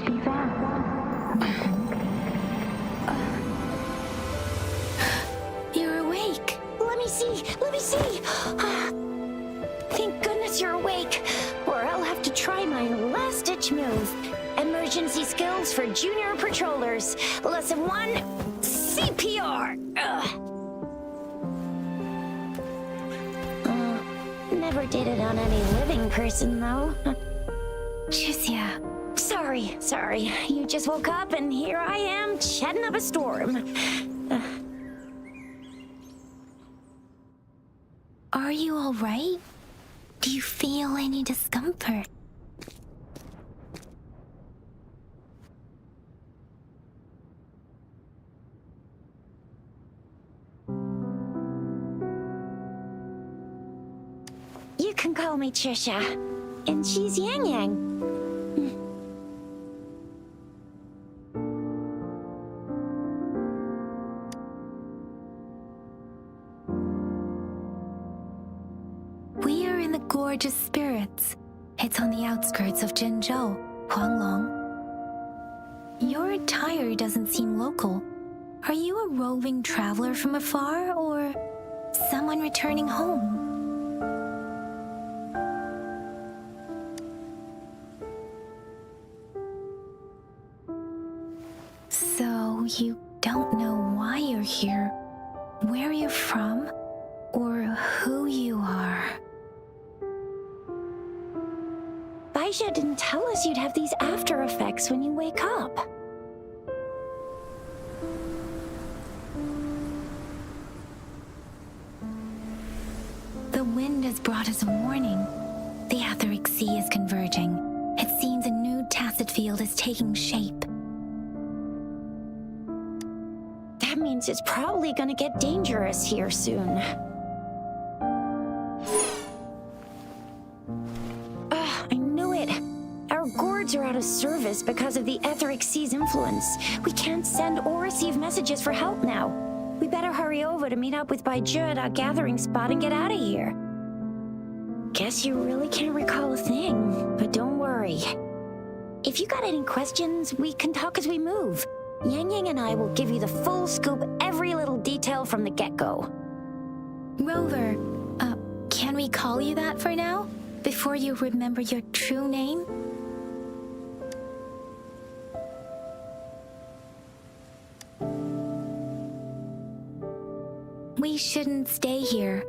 should be fast. You're awake. Let me see. Let me see. Thank goodness you're awake, or I'll have to try my last-ditch move. Emergency skills for junior patrollers. Lesson 1, CPR. Never did it on any living person, though. Chusia. Sorry. You just woke up, and here I am, chatting up a storm. Are you all right? Do you feel any discomfort? You can call me Trisha, and she's Yang Yang. We are in the Gorgeous Spirits. It's on the outskirts of Jinzhou, Huanglong. Your attire doesn't seem local. Are you a roving traveler from afar, or someone returning home? So you don't know why you're here, where you're from, or who you are. Baisha didn't tell us you'd have these after effects when you wake up. The wind has brought us a warning. The Etheric Sea is converging. It seems a new tacit field is taking shape. That means it's probably gonna get dangerous here soon. I knew it. Our gourds are out of service because of the Etheric Sea's influence. We can't send or receive messages for help now. We better hurry over to meet up with Baiju at our gathering spot and get out of here. Guess you really can't recall a thing, but don't worry. If you got any questions, we can talk as we move. Yang Yang and I will give you the full scoop, every little detail from the get-go. Rover, can we call you that for now? Before you remember your true name? We shouldn't stay here.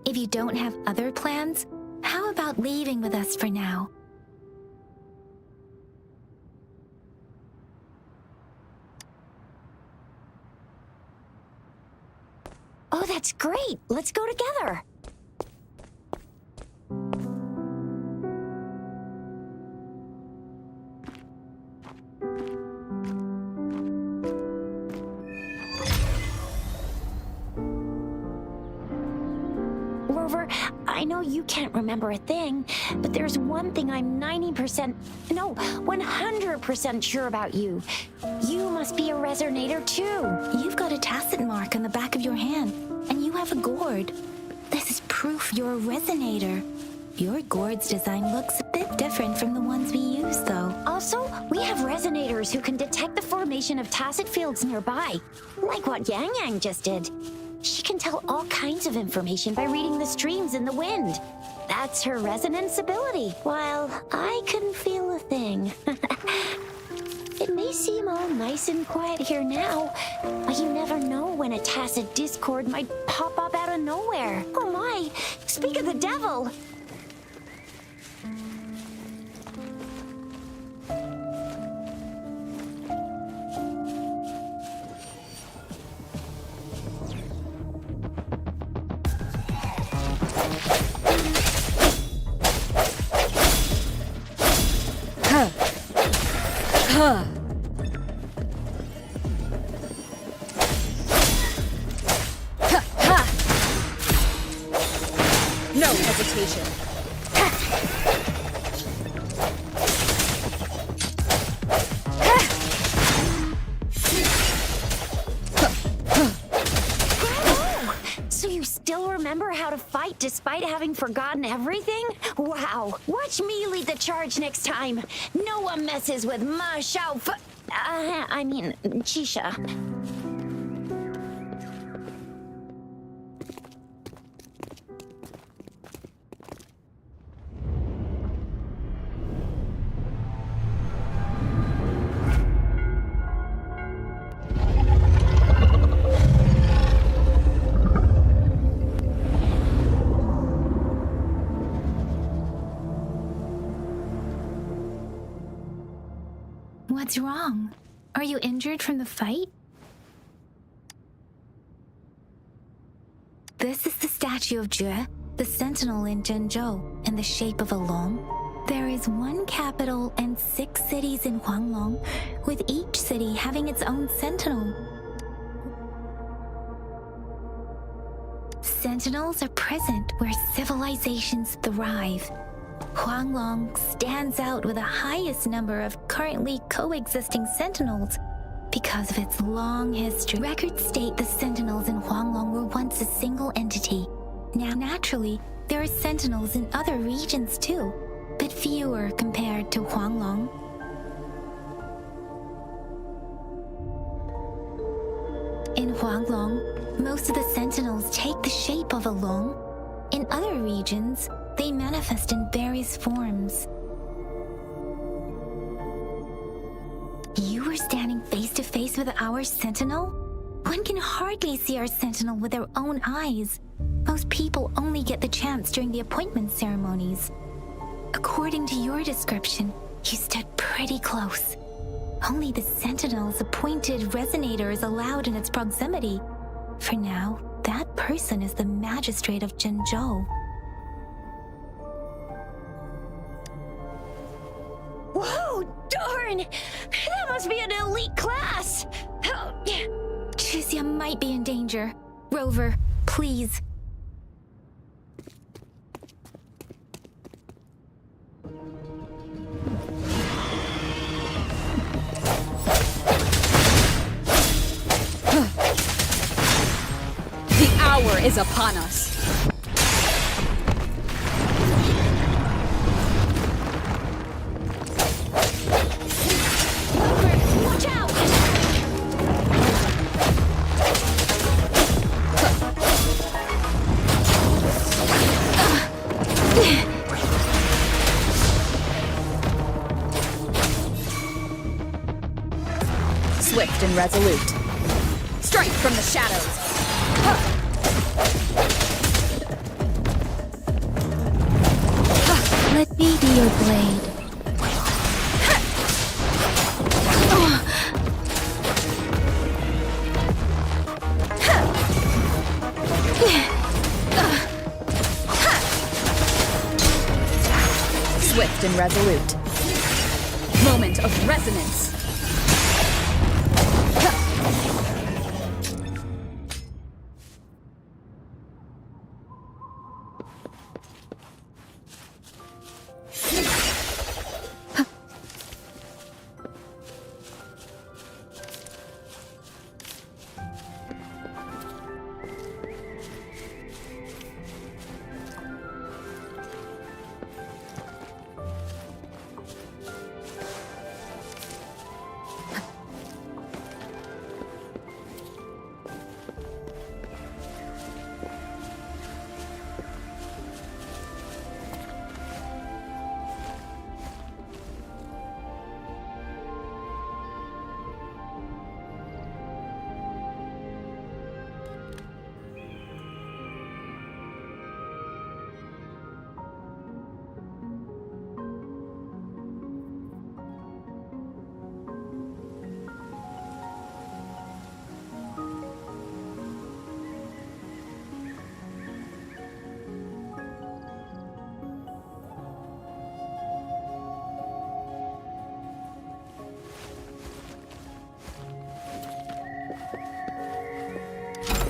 If you don't have other plans, how about leaving with us for now? Oh, that's great! Let's go together! Rover, I know you can't remember a thing, but there's one thing I'm 100% sure about you. You must be a resonator too. You've got a tacit mark on the back of your hand, and you have a gourd. This is proof you're a resonator. Your gourd's design looks a bit different from the ones we use, though. Also, we have resonators who can detect the formation of tacit fields nearby, like what Yang Yang just did. She can tell all kinds of information by reading the streams in the wind. That's her resonance ability, while I couldn't feel a thing. It may seem all nice and quiet here now, but you never know when a tacit discord might pop up out of nowhere. Oh my, speak of the devil! No hesitation. remember how to fight despite having forgotten everything? Wow. Watch me lead the charge next time. No one messes with Ma Xiao Chisha. What's wrong? Are you injured from the fight? This is the statue of Jue, the sentinel in Zhenzhou, in the shape of a long. There is one capital and 6 cities in Huanglong, with each city having its own sentinel. Sentinels are present where civilizations thrive. Huanglong stands out with the highest number of currently coexisting sentinels because of its long history. Records state the sentinels in Huanglong were once a single entity. Now, naturally, there are sentinels in other regions too, but fewer compared to Huanglong. In Huanglong, most of the sentinels take the shape of a long. In other regions, they manifest in various forms. You were standing face to face with our sentinel? One can hardly see our sentinel with their own eyes. Most people only get the chance during the appointment ceremonies. According to your description, you stood pretty close. Only the sentinel's appointed resonator is allowed in its proximity. For now, that person is the magistrate of Zhenzhou. Whoa, darn! That must be an elite class! Chixia might be in danger. Rover, please. The hour is upon us. Watch out! Swift and resolute. Strength from the shadows. Let me be your blade. Swift and resolute. Moment of resonance.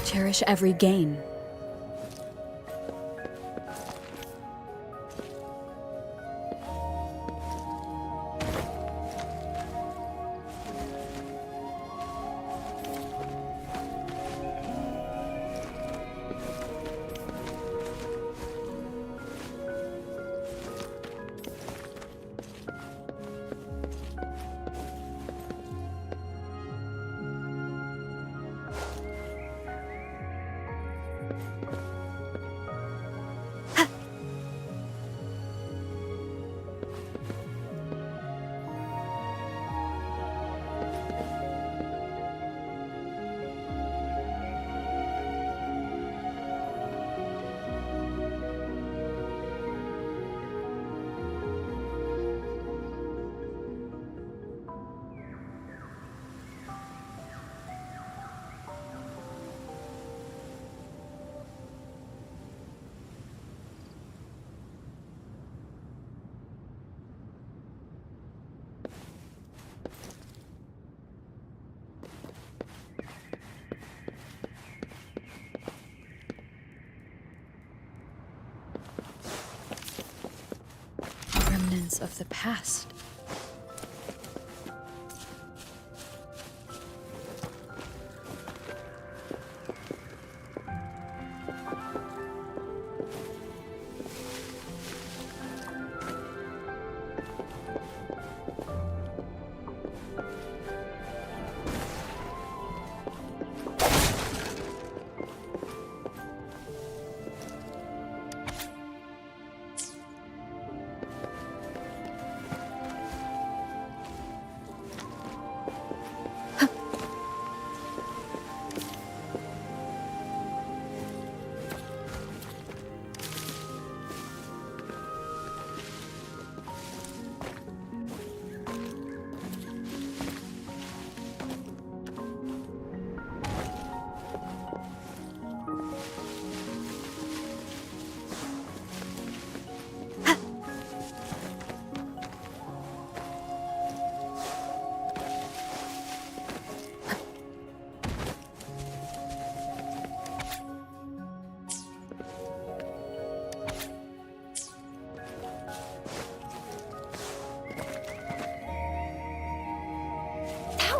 Cherish every gain. Remnants of the past.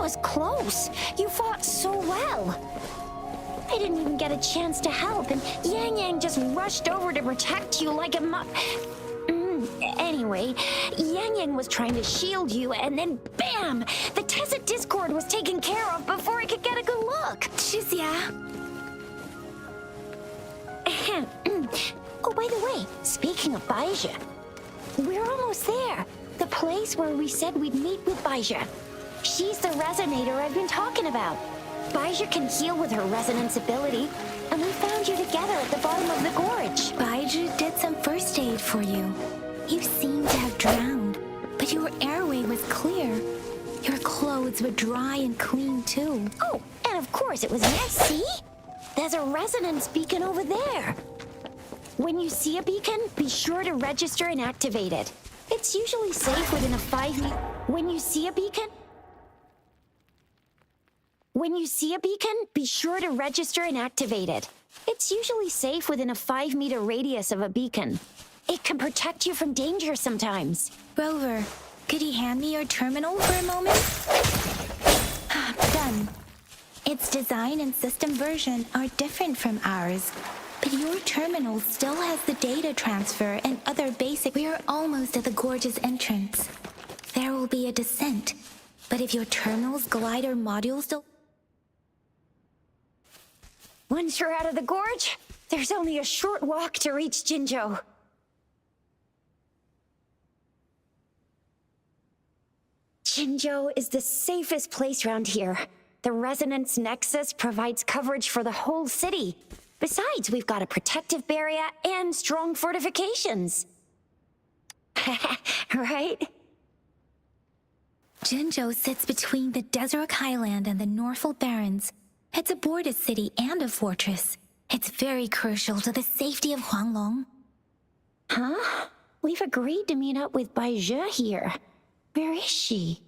Was close. You fought so well. I didn't even get a chance to help, and Yang Yang just rushed over to protect you like a Anyway, Yang Yang was trying to shield you, and then bam! The Tacit Discord was taken care of before I could get a good look. Shizia. Oh, by the way, speaking of Baizha, we're almost there. The place where we said we'd meet with Baizha. She's the resonator I've been talking about. Baizha can heal with her resonance ability, and we found you together at the bottom of the gorge. Baizha did some first aid for you. You seemed to have drowned, but your airway was clear. Your clothes were dry and clean too. Oh, and of course it was nice, see? There's a resonance beacon over there. When you see a beacon, be sure to register and activate it. It's usually safe within a 5-meter... When you see a beacon, be sure to register and activate it. It's usually safe within a 5-meter radius of a beacon. It can protect you from danger sometimes. Rover, could you hand me your terminal for a moment? Done. Its design and system version are different from ours, but your terminal still has the data transfer and other basic... We're almost at the gorge's entrance. There will be a descent, but if your terminal's glider module still... Once you're out of the gorge, there's only a short walk to reach Jinzhou. Jinzhou is the safest place around here. The Resonance Nexus provides coverage for the whole city. Besides, we've got a protective barrier and strong fortifications. Right? Jinzhou sits between the Desert Highland and the Northel Barrens. It's a border city and a fortress. It's very crucial to the safety of Huanglong. Huh? We've agreed to meet up with Baizha here. Where is she?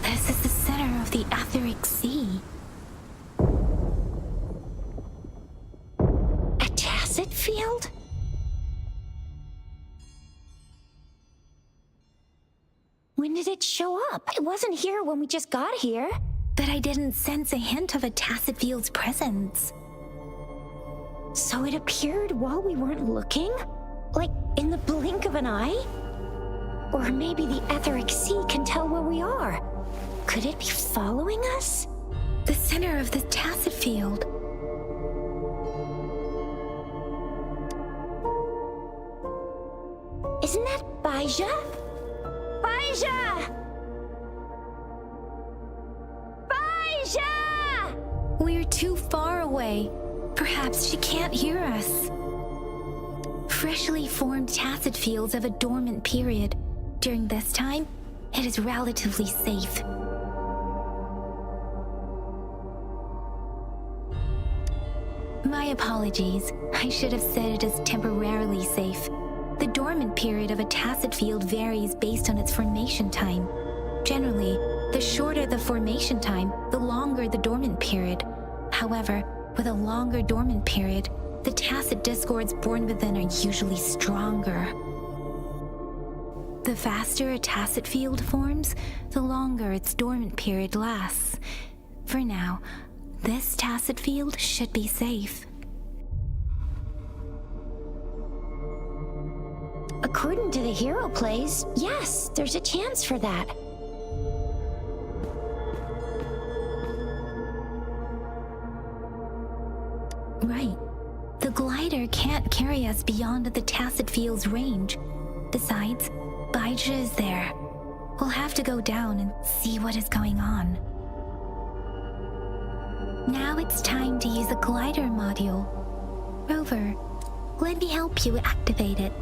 This is the center of the Etheric Sea. A tacit field? When did it show up? It wasn't here when we just got here. But I didn't sense a hint of a tacit field's presence. So it appeared while we weren't looking? Like in the blink of an eye? Or maybe the Etheric Sea can tell where we are. Could it be following us? The center of the tacit field. Isn't that Baija? Baija! Baija! We're too far away. Perhaps she can't hear us. Freshly formed tacit fields have a dormant period. During this time, it is relatively safe. My apologies. I should have said it is temporarily safe. The dormant period of a tacit field varies based on its formation time. Generally, the shorter the formation time, the longer the dormant period. However, with a longer dormant period, the tacit discords born within are usually stronger. The faster a tacit field forms, the longer its dormant period lasts. For now, this tacit field should be safe. According to the hero plays, yes, there's a chance for that. Right. The glider can't carry us beyond the tacit field's range. Besides, Baija is there. We'll have to go down and see what is going on. Now it's time to use the glider module. Rover, let me help you activate it.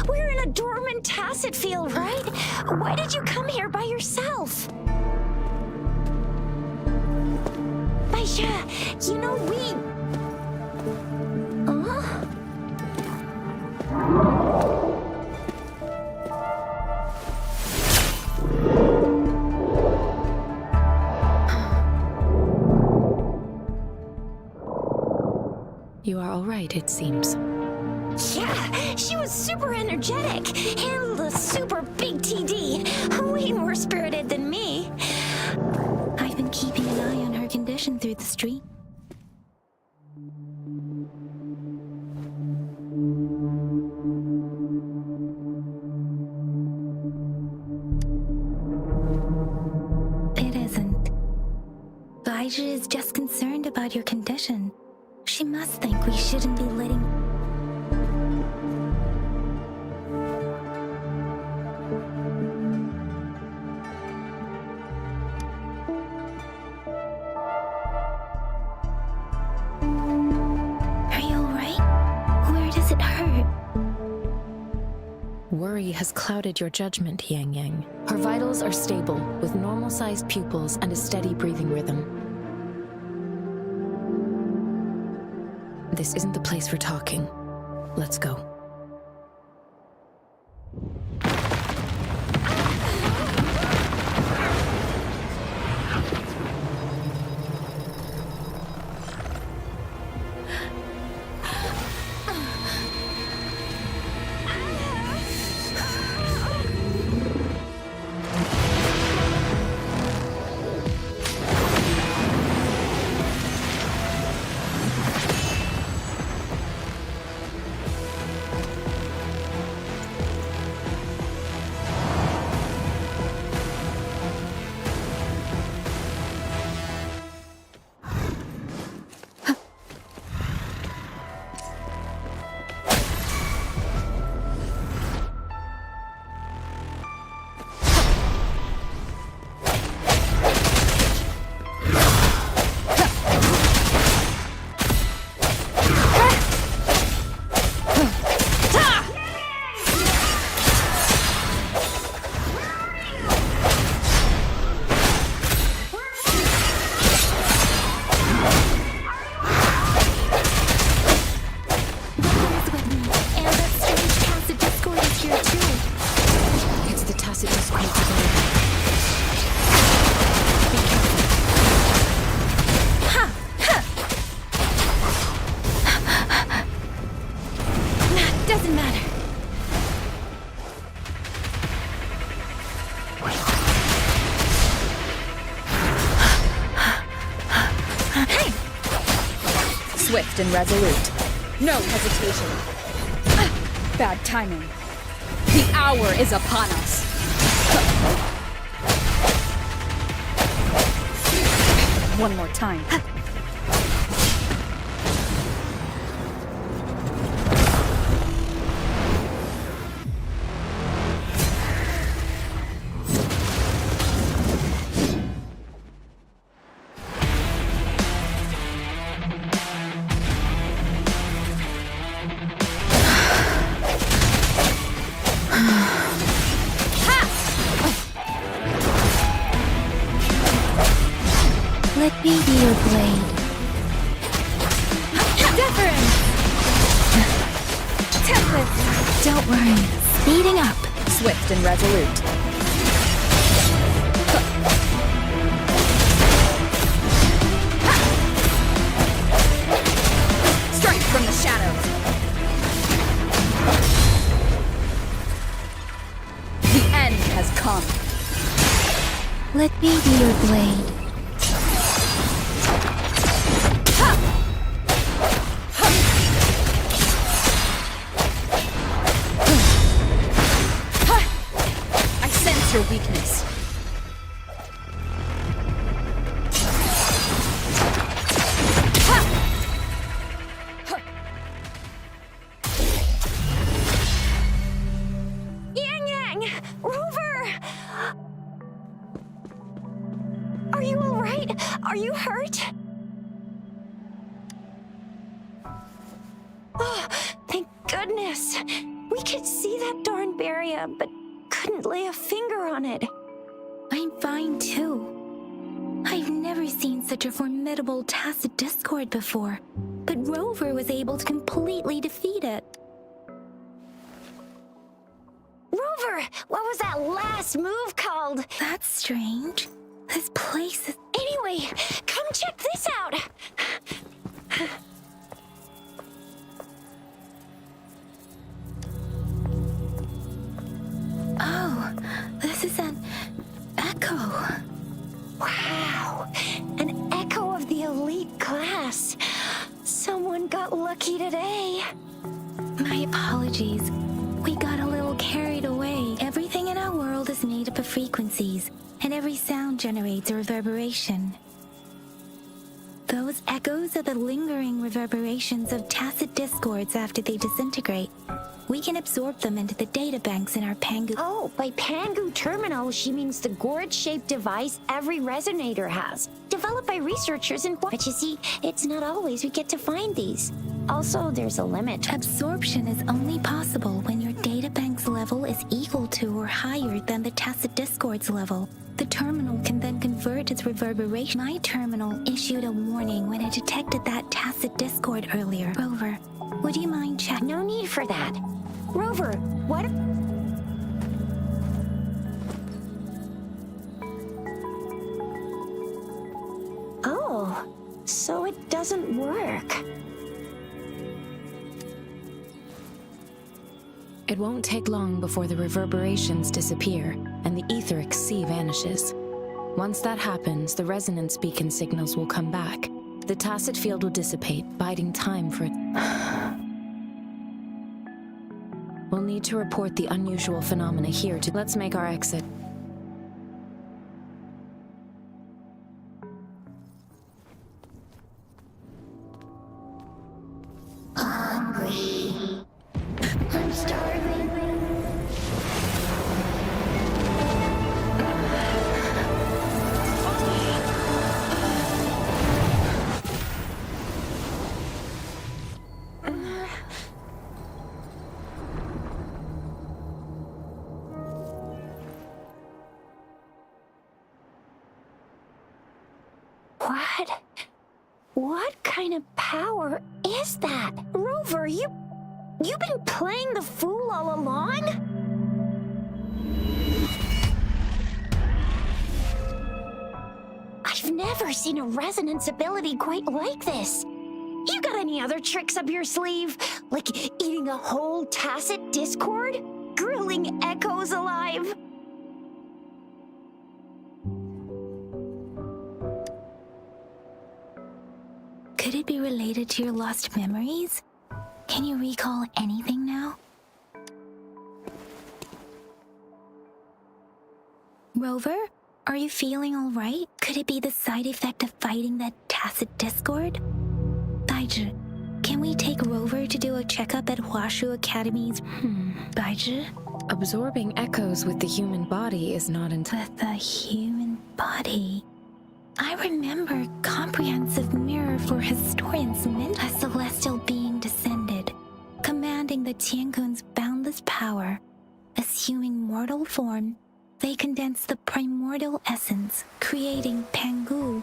We're in a dormant tacit field, right? Why did you come here by yourself? Baija, you know You are all right, it seems. Yeah, she was super energetic. Handled a super big TD. Way more spirited than me. I've been keeping an eye on her condition through the street. It isn't. Baija is just concerned about your condition. She must think we shouldn't be letting... Are you alright? Where does it hurt? Worry has clouded your judgment, Yang Yang. Her vitals are stable, with normal-sized pupils and a steady breathing rhythm. This isn't the place for talking. Let's go. Doesn't matter. Swift and resolute. No hesitation. Bad timing. The hour is upon us. One more time. Let me be your blade. Different! Tempest! Don't worry. Speeding up. Swift and resolute. Strike from the shadows. The end has come. Let me be your blade. Your weakness. Yang! Rover! Are you alright? Are you hurt? Oh, thank goodness. We could see that darn barrier, but couldn't lay a finger on it. I'm fine too. I've never seen such a formidable tacit discord before, but Rover was able to completely defeat it. Rover, what was that last move called? That's strange. This place is... Anyway, come check this out. Oh, this is an echo. Wow, an echo of the elite class. Someone got lucky today. My apologies. We got a little carried away. Everything in our world is made up of frequencies, and every sound generates a reverberation. Those echoes are the lingering reverberations of tacit discords after they disintegrate. We can absorb them into the databanks in our Pangu. Oh, by Pangu Terminal, she means the gourd-shaped device every resonator has. Developed by researchers in... But you see, it's not always we get to find these. Also, there's a limit. Absorption is only possible when your databank's level is equal to or higher than the tacit discord's level. The terminal can then convert its reverberation. My terminal issued a warning when it detected that tacit discord earlier. Rover, would you mind checking? No need for that. Rover, what... Oh, so it doesn't work. It won't take long before the reverberations disappear and the etheric sea vanishes. Once that happens, the resonance beacon signals will come back. The tacit field will dissipate, biding time for it. We'll need to report the unusual phenomena here to... Let's make our exit. Hungry. I'm starving. What kind of power is that? Rover, you've been playing the fool all along? I've never seen a resonance ability quite like this. You got any other tricks up your sleeve? Like eating a whole tacit discord? Grilling echoes alive? Could it be related to your lost memories? Can you recall anything now? Rover, are you feeling all right? Could it be the side effect of fighting that tacit discord? Baizhi, can we take Rover to do a checkup at Huashu Academy's... Baizhi? Absorbing echoes with the human body is not With the human body... I remember comprehensive mirror for historians meant a celestial being descended, commanding the Tiankun's boundless power. Assuming mortal form, they condensed the primordial essence, creating Pangu.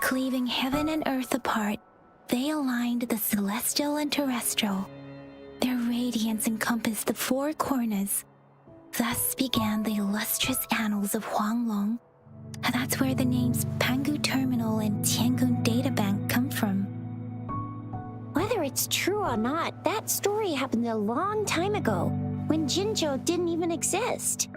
Cleaving heaven and earth apart, they aligned the celestial and terrestrial. Their radiance encompassed the four corners. Thus began the illustrious annals of Huanglong. That's where the names Pangu Terminal and Tiangun Databank come from. Whether it's true or not, that story happened a long time ago, when Jinzhou didn't even exist.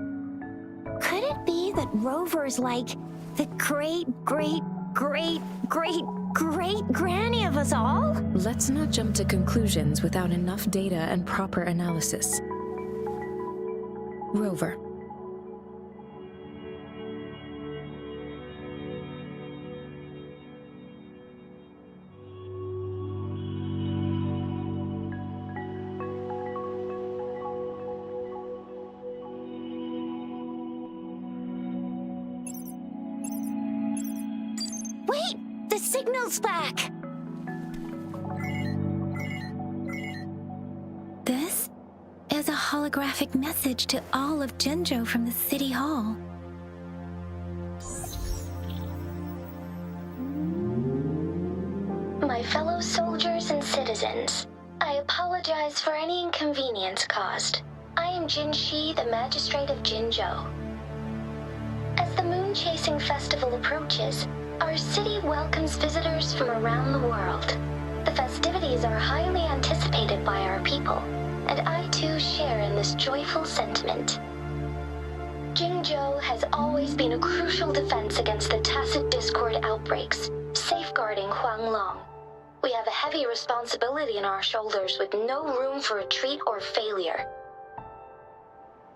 Could it be that Rover's like the great-great-great-great-great-granny of us all? Let's not jump to conclusions without enough data and proper analysis. Rover. Wait! The signal's back! This is a holographic message to all of Jinzhou from the City Hall. My fellow soldiers and citizens, I apologize for any inconvenience caused. I am Jin Shi, the Magistrate of Jinzhou. As the Moon Chasing Festival approaches, our city welcomes visitors from around the world. The festivities are highly anticipated by our people, and I too share in this joyful sentiment. Jinzhou has always been a crucial defense against the tacit discord outbreaks, safeguarding Huanglong. We have a heavy responsibility on our shoulders with no room for retreat or failure.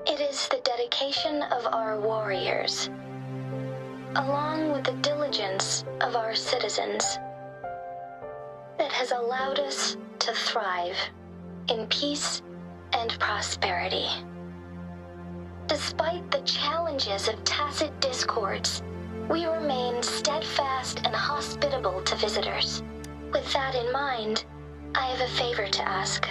It is the dedication of our warriors, along with the diligence of our citizens, that has allowed us to thrive in peace and prosperity. Despite the challenges of tacit discords, we remain steadfast and hospitable to visitors. With that in mind, I have a favor to ask.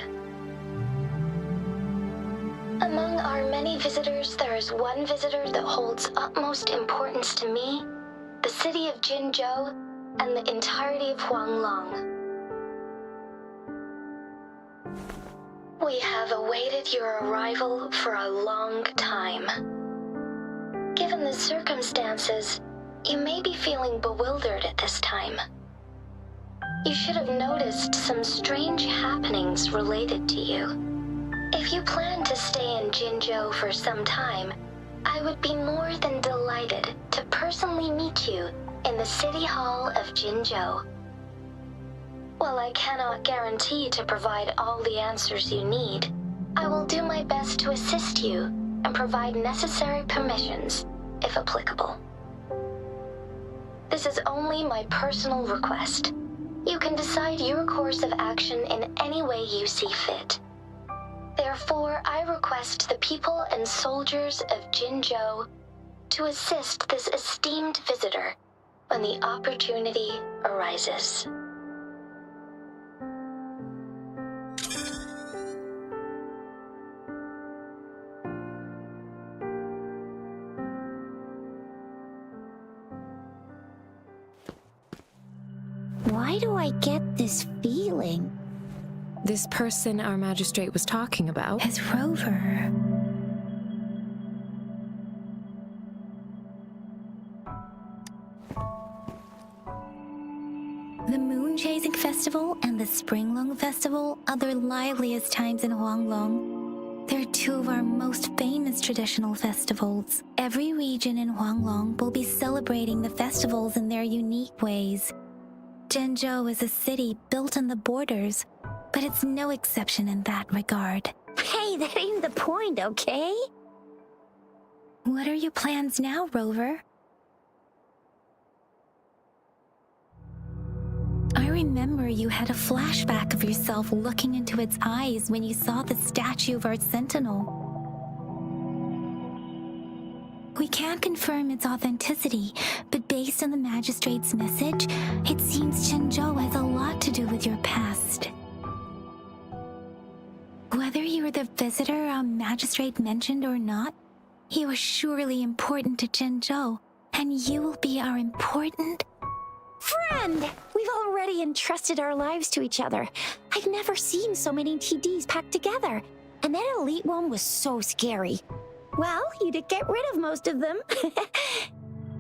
Among our many visitors, there is one visitor that holds utmost importance to me, the city of Jinzhou, and the entirety of Huanglong. We have awaited your arrival for a long time. Given the circumstances, you may be feeling bewildered at this time. You should have noticed some strange happenings related to you. If you plan to stay in Jinzhou for some time, I would be more than delighted to personally meet you in the City Hall of Jinzhou. While I cannot guarantee to provide all the answers you need, I will do my best to assist you and provide necessary permissions, if applicable. This is only my personal request. You can decide your course of action in any way you see fit. Therefore, I request the people and soldiers of Jinzhou to assist this esteemed visitor when the opportunity arises. Why do I get this feeling? This person our magistrate was talking about Is Rover. The Moon Chasing Festival and the Springlong Festival are the liveliest times in Huanglong. They're two of our most famous traditional festivals. Every region in Huanglong will be celebrating the festivals in their unique ways. Jinzhou is a city built on the borders, but it's no exception in that regard. Hey, that ain't the point, okay? What are your plans now, Rover? I remember you had a flashback of yourself looking into its eyes when you saw the statue of our sentinel. We can't confirm its authenticity, but based on the magistrate's message, it seems Jinzhou has a lot to do with your past. Whether you were the visitor our magistrate mentioned or not, you are surely important to Jinzhou, and you will be our important Friend! We've already entrusted our lives to each other. I've never seen so many TDs packed together. And that elite one was so scary. Well, you did get rid of most of them.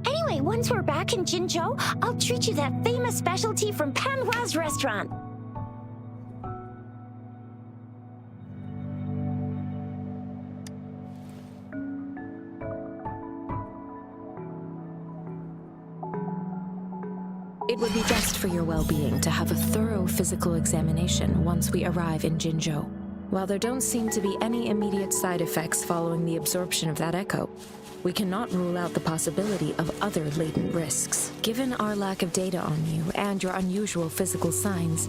Anyway, once we're back in Jinzhou, I'll treat you that famous specialty from Panhua's restaurant. It would be best for your well-being to have a thorough physical examination once we arrive in Jinzhou. While there don't seem to be any immediate side effects following the absorption of that echo, we cannot rule out the possibility of other latent risks. Given our lack of data on you and your unusual physical signs,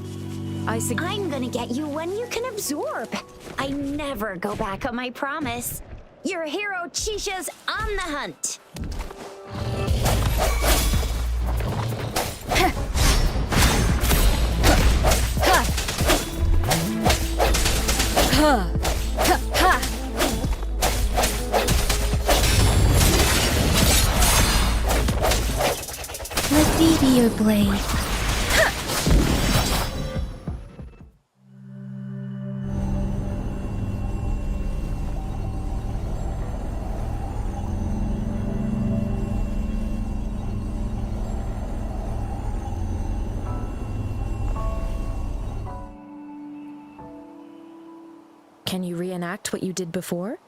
I'm gonna get you one you can absorb. I never go back on my promise. Your hero Chisha's on the hunt. Let me be your blade. can you reenact what you did before?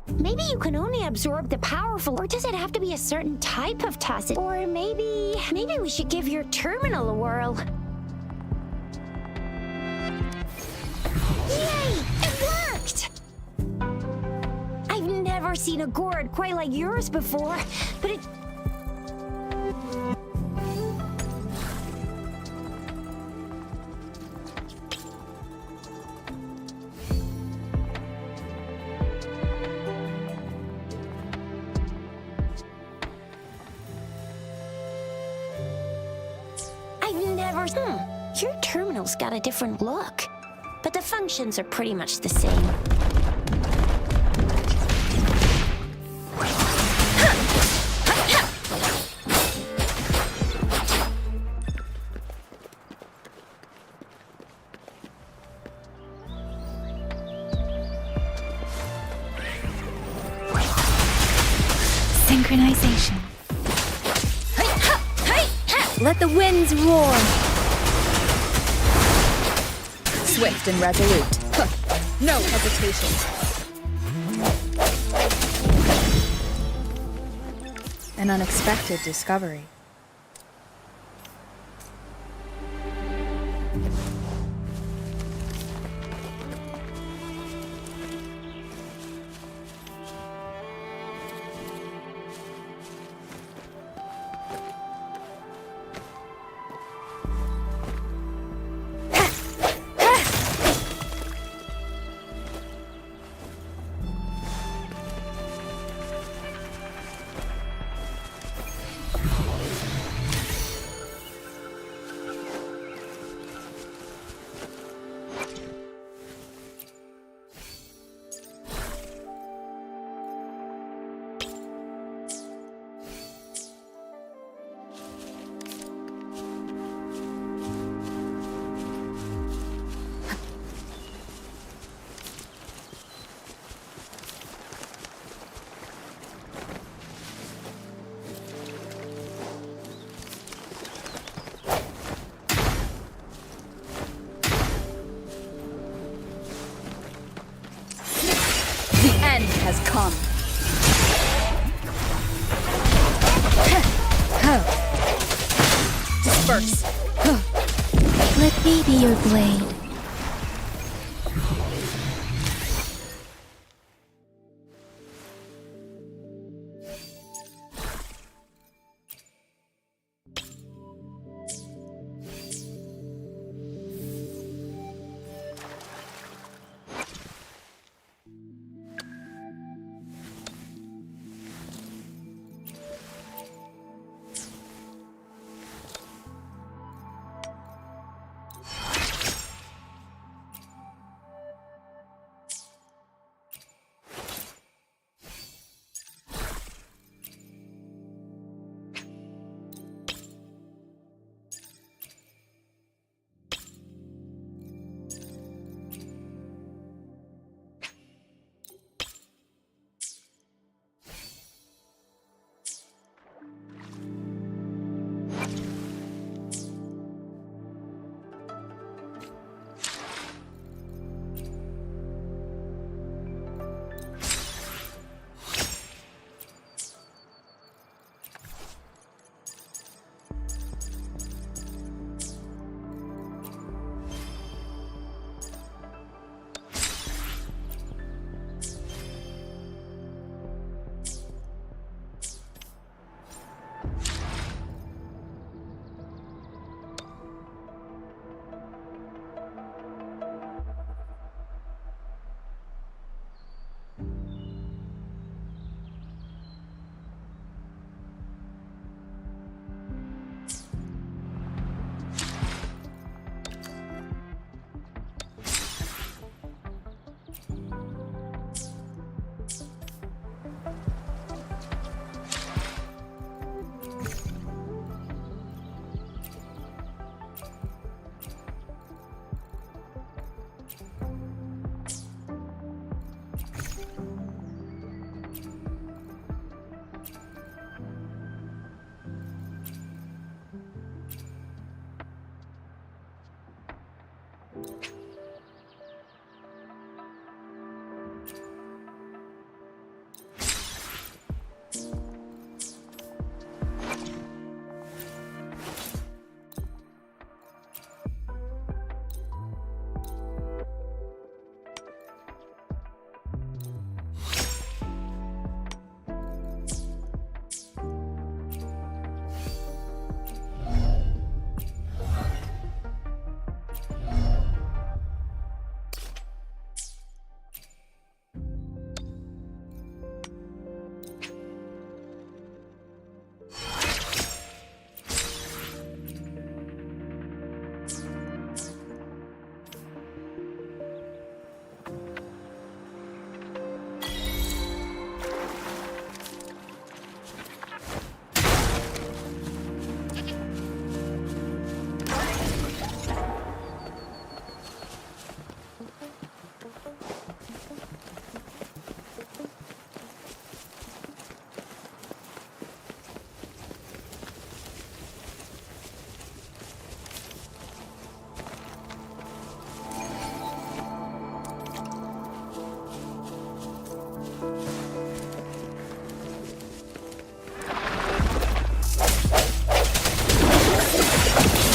Maybe you can only absorb the powerful, or does it have to be a certain type of tacit? Or maybe we should give your terminal a whirl. Yay! It worked! I've never seen a gourd quite like yours before, but it... Your terminal's got a different look, but the functions are pretty much the same. Synchronization. Let the winds roar. Swift and resolute. No hesitation. An unexpected discovery. The end has come. Let me be your blade.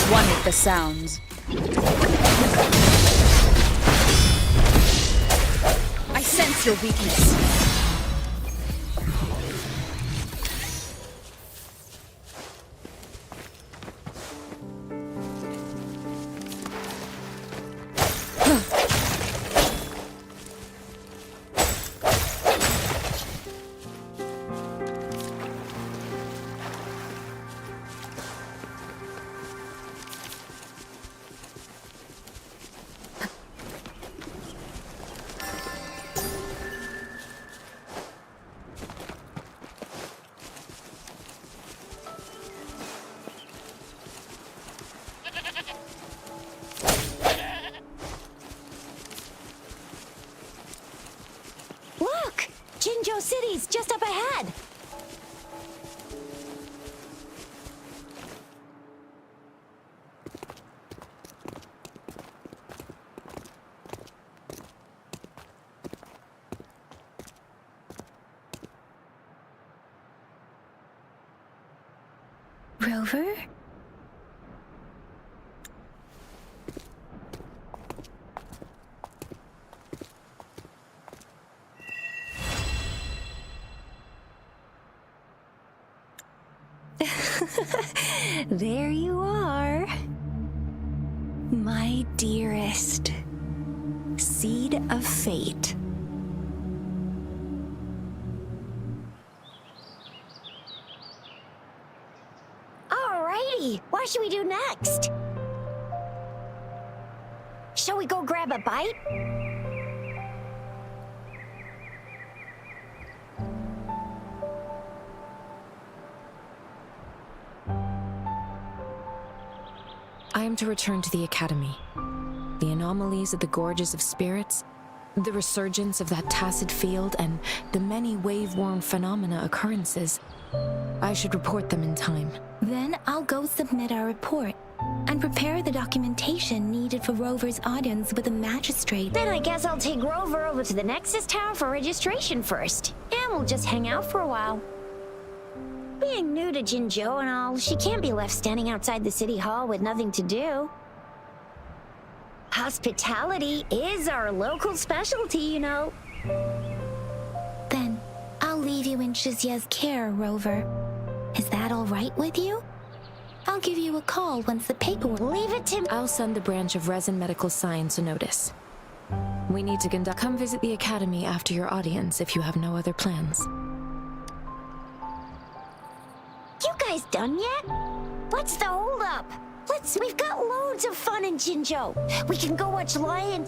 One with the sounds. I sense your weakness. Look! Jinzhou City's just up ahead! Rover? There you are. My dearest. Seed of fate. Alrighty, what should we do next? Shall we go grab a bite? I am to return to the Academy. The anomalies of the Gorges of Spirits, the resurgence of that tacit field, and the many wave-worn phenomena occurrences. I should report them in time. Then I'll go submit our report and prepare the documentation needed for Rover's audience with the magistrate. Then I guess I'll take Rover over to the Nexus Tower for registration first. And we'll just hang out for a while. Being new to Jinzhou and all, she can't be left standing outside the city hall with nothing to do. Hospitality is our local specialty, you know. Then I'll leave you in Shizia's care, Rover. Is that all right with you? I'll give you a call once the paperwork... Leave it to me. I'll send the branch of Resin Medical Science a notice. We need to conduct... Come visit the Academy after your audience if you have no other plans. You guys done yet? What's the holdup? We've got loads of fun in Jinzhou. We can go watch Lion...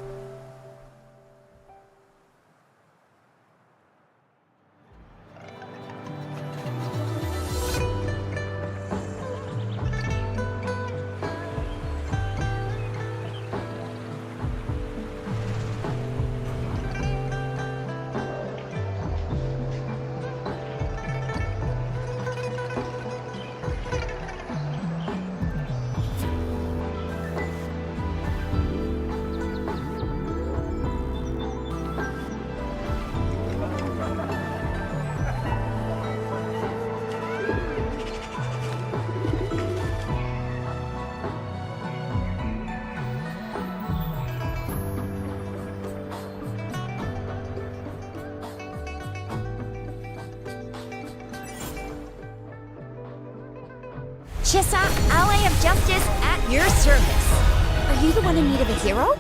Chissa, ally of justice at your service. Are you the one in need of a hero?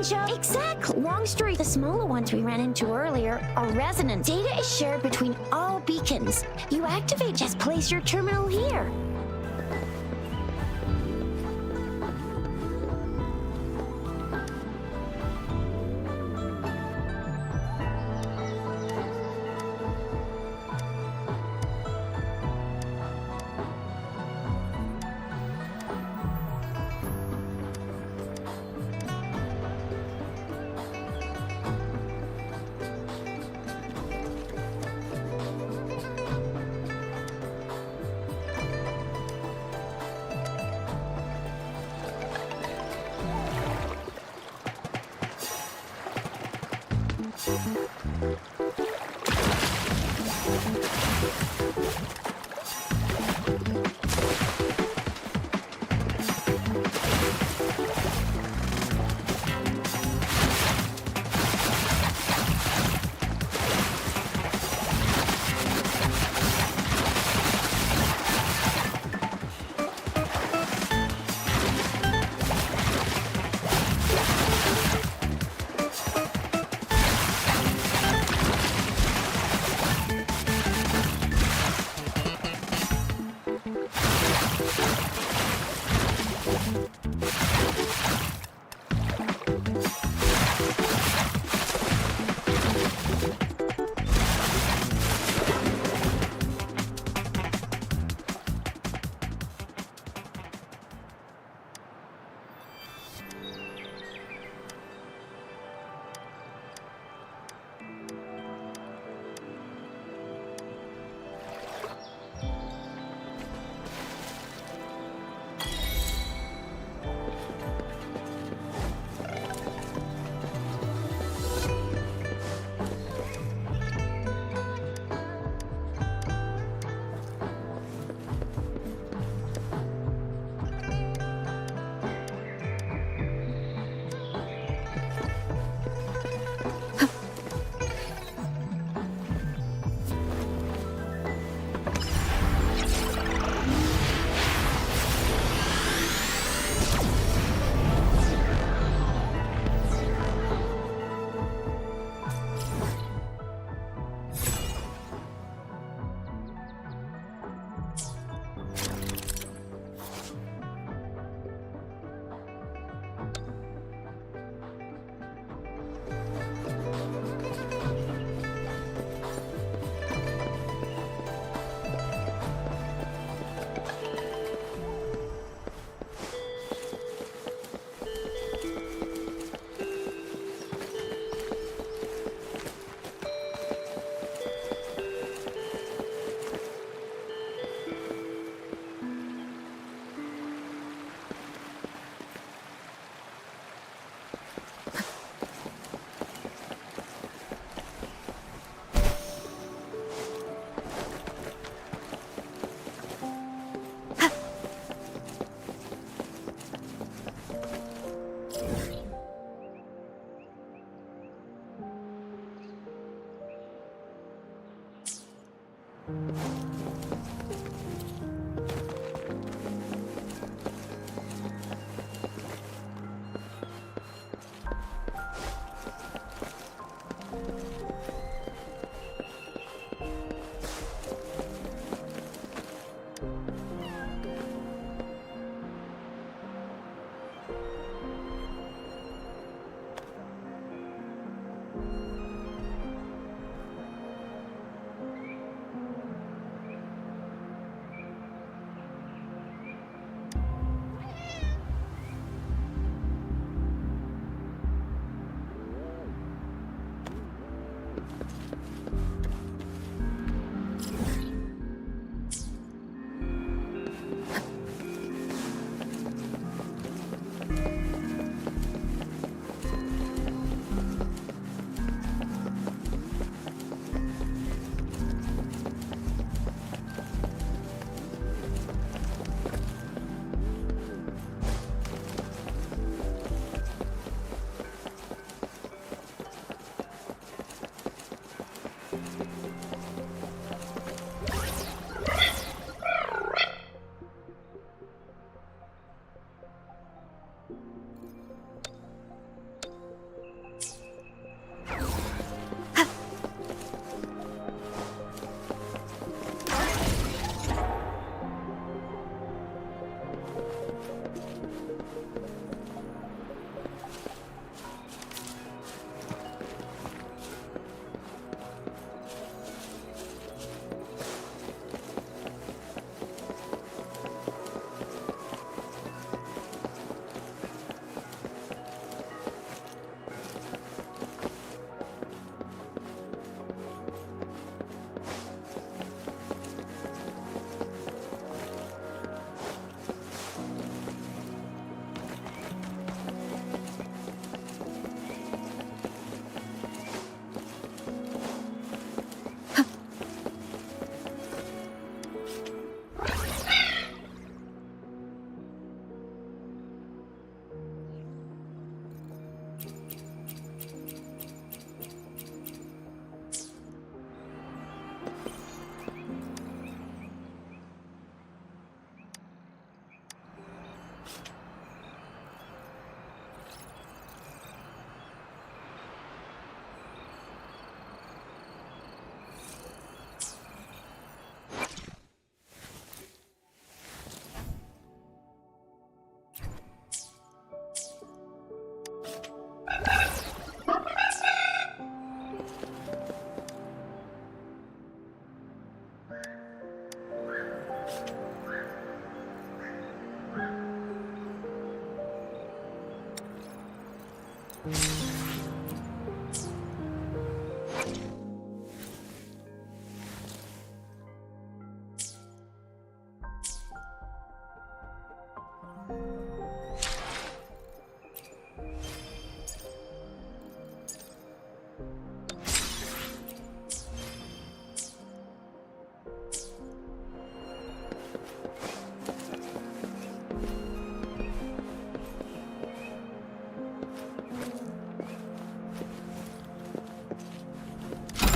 Jinzhou? Exactly. Long story. The smaller ones we ran into earlier are resonant. Data is shared between all beacons. You activate, just place your terminal here.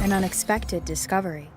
An unexpected discovery.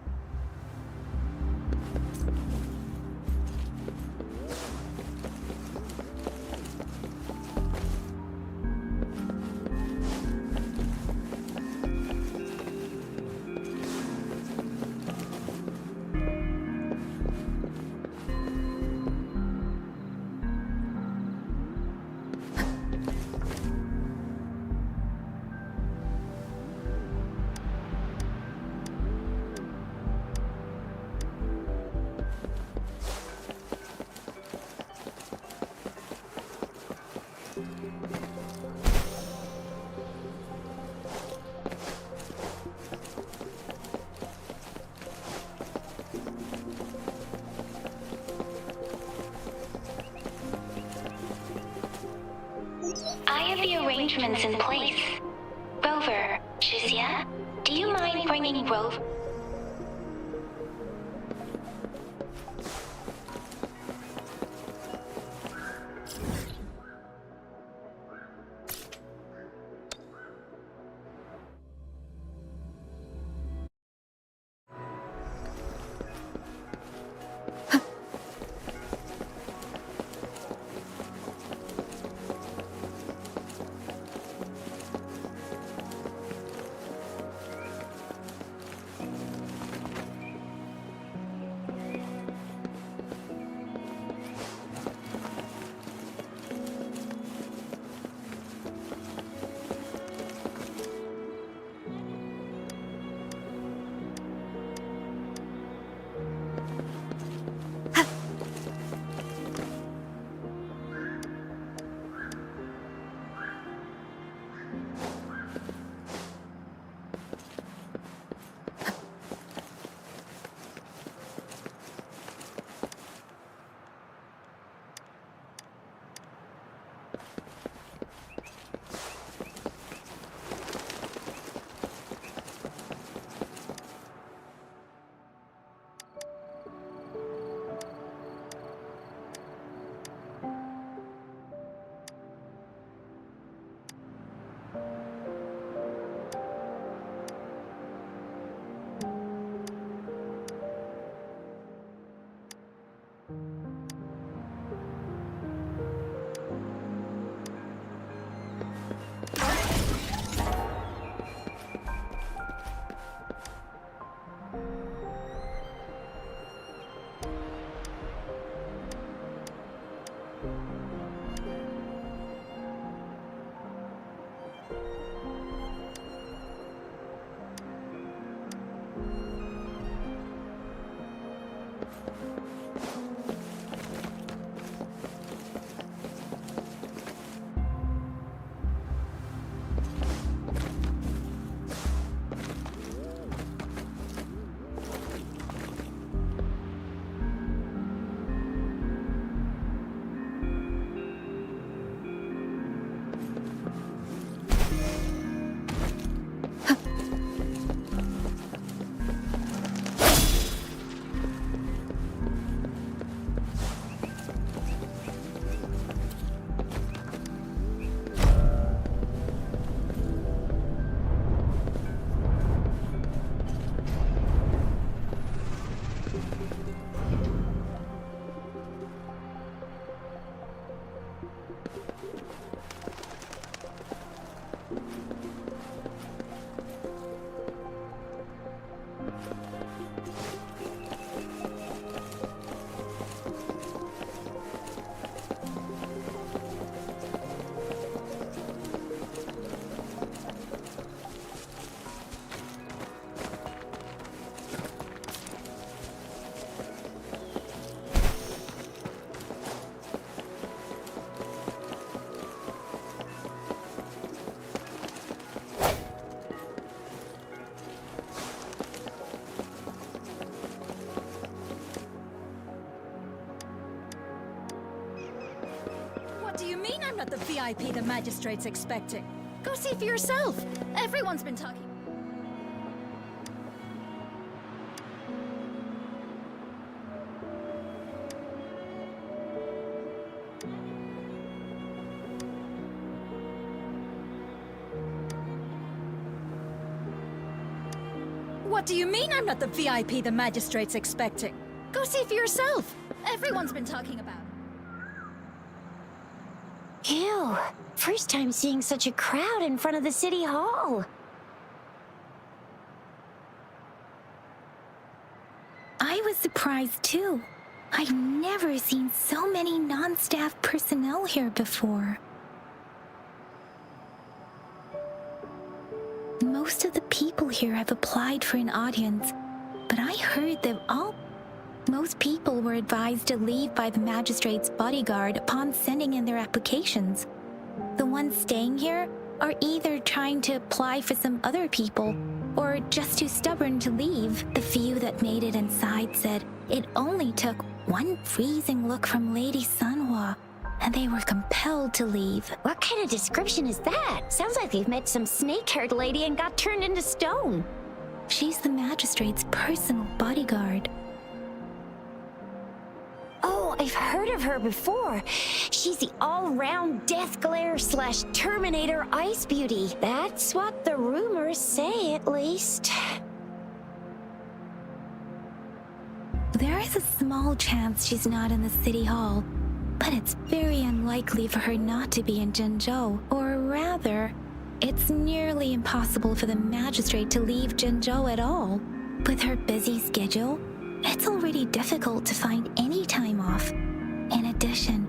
I have the arrangements in place. Rover, Jizya, do you mind bringing Rover? mean I'm not the VIP the magistrate's expecting? Go see for yourself. Everyone's been talking. What do you mean I'm not the VIP the magistrate's expecting? Go see for yourself. Everyone's been talking about it. Ew. First time seeing such a crowd in front of the city hall. I was surprised too. I've never seen so many non-staff personnel here before. Most of the people here have applied for an audience, but I heard that most people were advised to leave by the magistrate's bodyguard upon sending in their applications. The ones staying here are either trying to apply for some other people or just too stubborn to leave. The few that made it inside said it only took one freezing look from Lady Sanhua and they were compelled to leave. What kind of description is that? Sounds like they've met some snake-haired lady and got turned into stone. She's the magistrate's personal bodyguard. Oh, I've heard of her before. She's the all-round Death Glare / Terminator Ice Beauty. That's what the rumors say, at least. There is a small chance she's not in the city hall, but it's very unlikely for her not to be in Jinzhou. Or rather, it's nearly impossible for the magistrate to leave Jinzhou at all. With her busy schedule, it's already difficult to find any time off. In addition,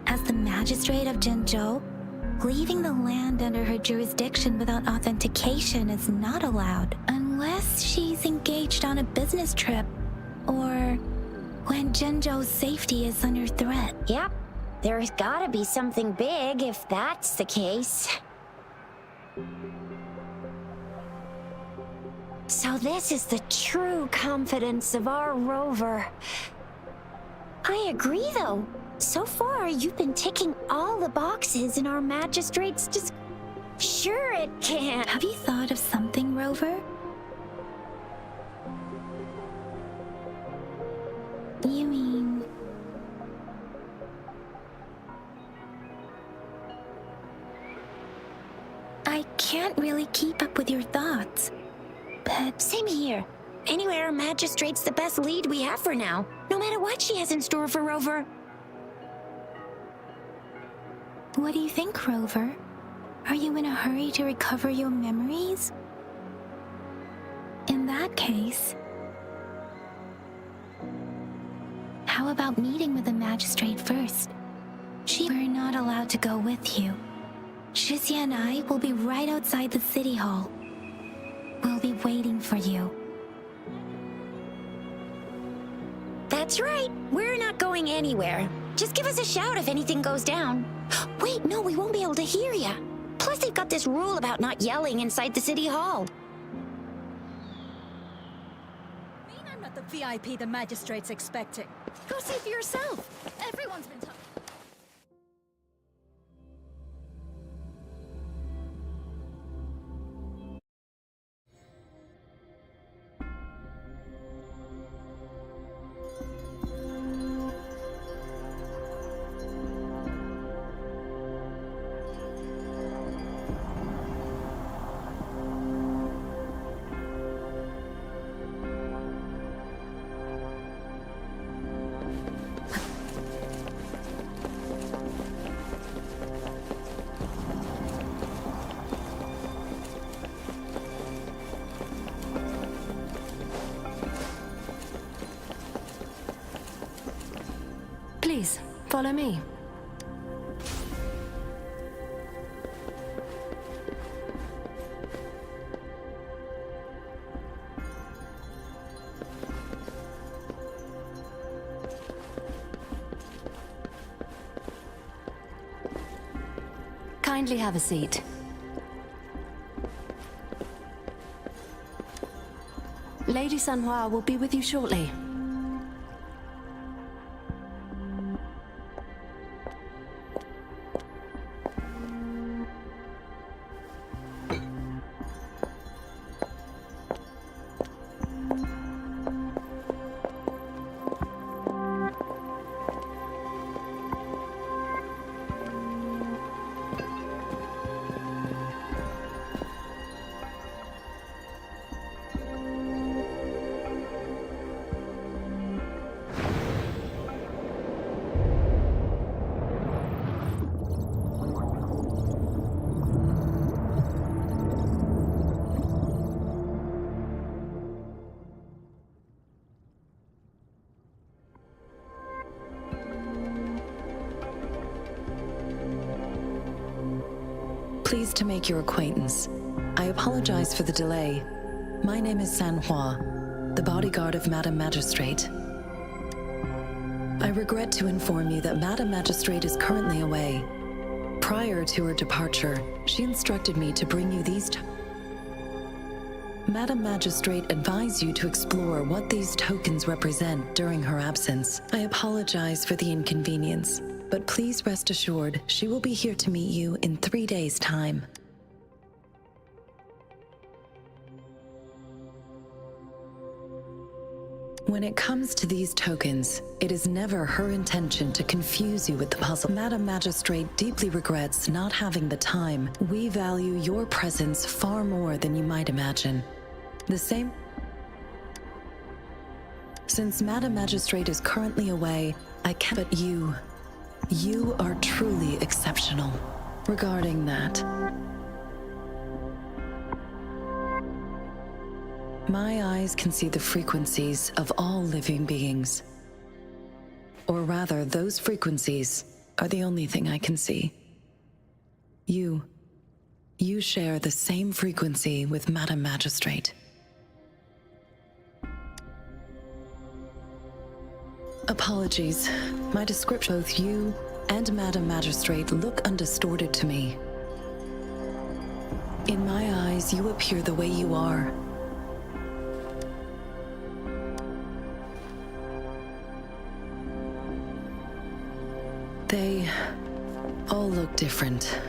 as the magistrate of Jinzhou, leaving the land under her jurisdiction without authentication is not allowed, unless she's engaged on a business trip, or when Jinzhou's safety is under threat. Yep, there's gotta be something big if that's the case. So this is the true confidence of our rover. I agree, though. So far, you've been ticking all the boxes in our magistrate's Sure it can. Have you thought of something, Rover? You mean... I can't really keep up with your thoughts, but... Same here. Anyway, our magistrate's the best lead we have for now, no matter what she has in store for Rover. What do you think, Rover? Are you in a hurry to recover your memories? In that case... how about meeting with the magistrate first? We're not allowed to go with you. Shizia and I will be right outside the city hall. We'll be waiting for you. That's right. We're not going anywhere. Just give us a shout if anything goes down. Wait, no, we won't be able to hear ya. Plus, they've got this rule about not yelling inside the city hall. I'm not the VIP the magistrate's expecting. Go see for yourself. Everyone's been talking. Please, follow me. Kindly have a seat. Lady Sanhua will be with you shortly. Pleased to make your acquaintance. I apologize for the delay. My name is Sanhua, the bodyguard of Madame Magistrate. I regret to inform you that Madame Magistrate is currently away. Prior to her departure, she instructed me to bring you these Madame Magistrate advised you to explore what these tokens represent during her absence. I apologize for the inconvenience, but please rest assured she will be here to meet you in 3 days' time. When it comes to these tokens, it is never her intention to confuse you with the puzzle. Madame Magistrate deeply regrets not having the time. We value your presence far more than you might imagine. The same. Since Madame Magistrate is currently away, I can't. But you are truly exceptional. Regarding that, my eyes can see the frequencies of all living beings. Or rather, those frequencies are the only thing I can see. You share the same frequency with Madame Magistrate. Apologies. My description, both you and Madame Magistrate look undistorted to me. In my eyes, you appear the way you are. They all look different.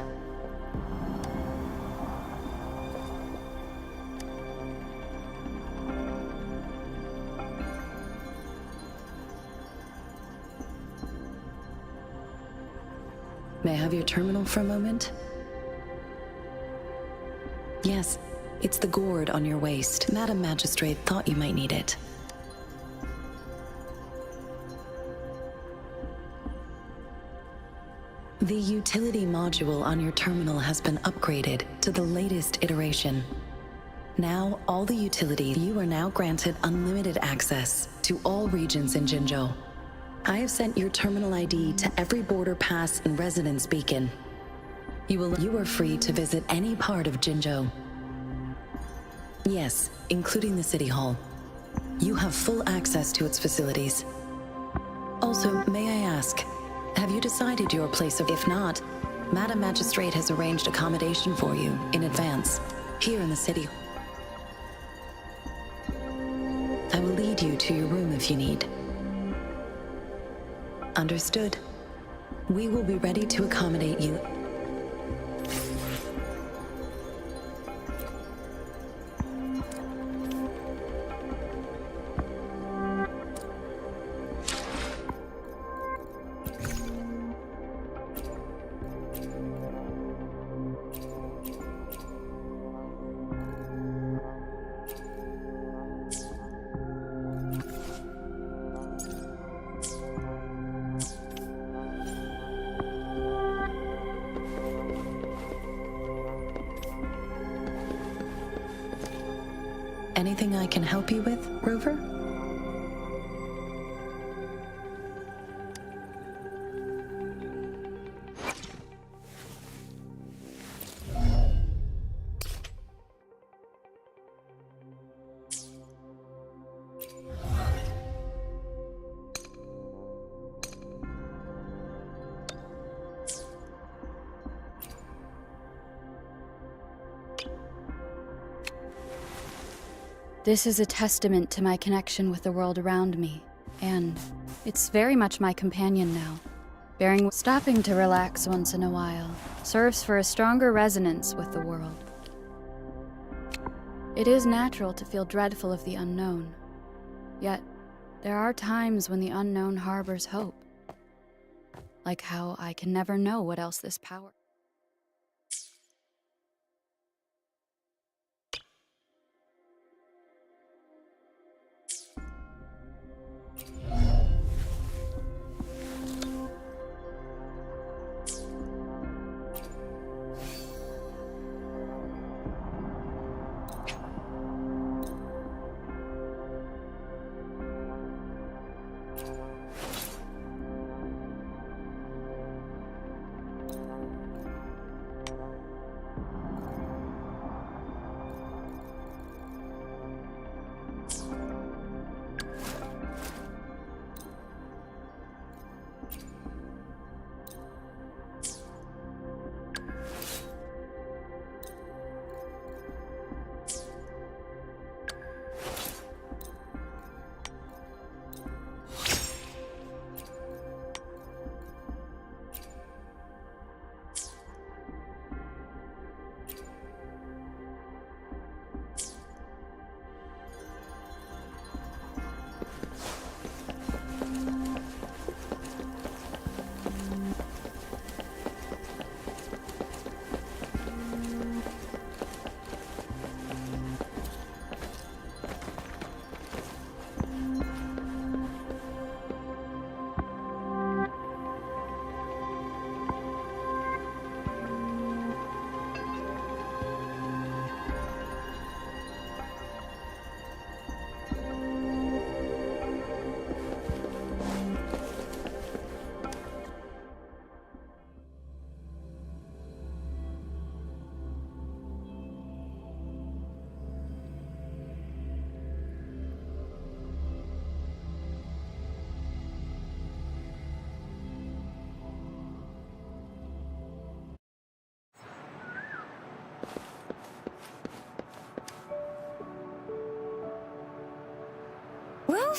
May I have your terminal for a moment? Yes, it's the gourd on your waist. Madame Magistrate thought you might need it. The utility module on your terminal has been upgraded to the latest iteration. Now, all the utilities, you are now granted unlimited access to all regions in Jinzhou. I have sent your terminal ID to every border pass and residence beacon. You are free to visit any part of Jinzhou. Yes, including the City Hall. You have full access to its facilities. Also, may I ask, have you decided your place of... If not, Madame Magistrate has arranged accommodation for you in advance, here in the city. I will lead you to your room if you need. Understood. We will be ready to accommodate you. Anything I can help you with, Rover? This is a testament to my connection with the world around me, and it's very much my companion now. Stopping to relax once in a while serves for a stronger resonance with the world. It is natural to feel dreadful of the unknown, yet there are times when the unknown harbors hope. Like how I can never know what else this power.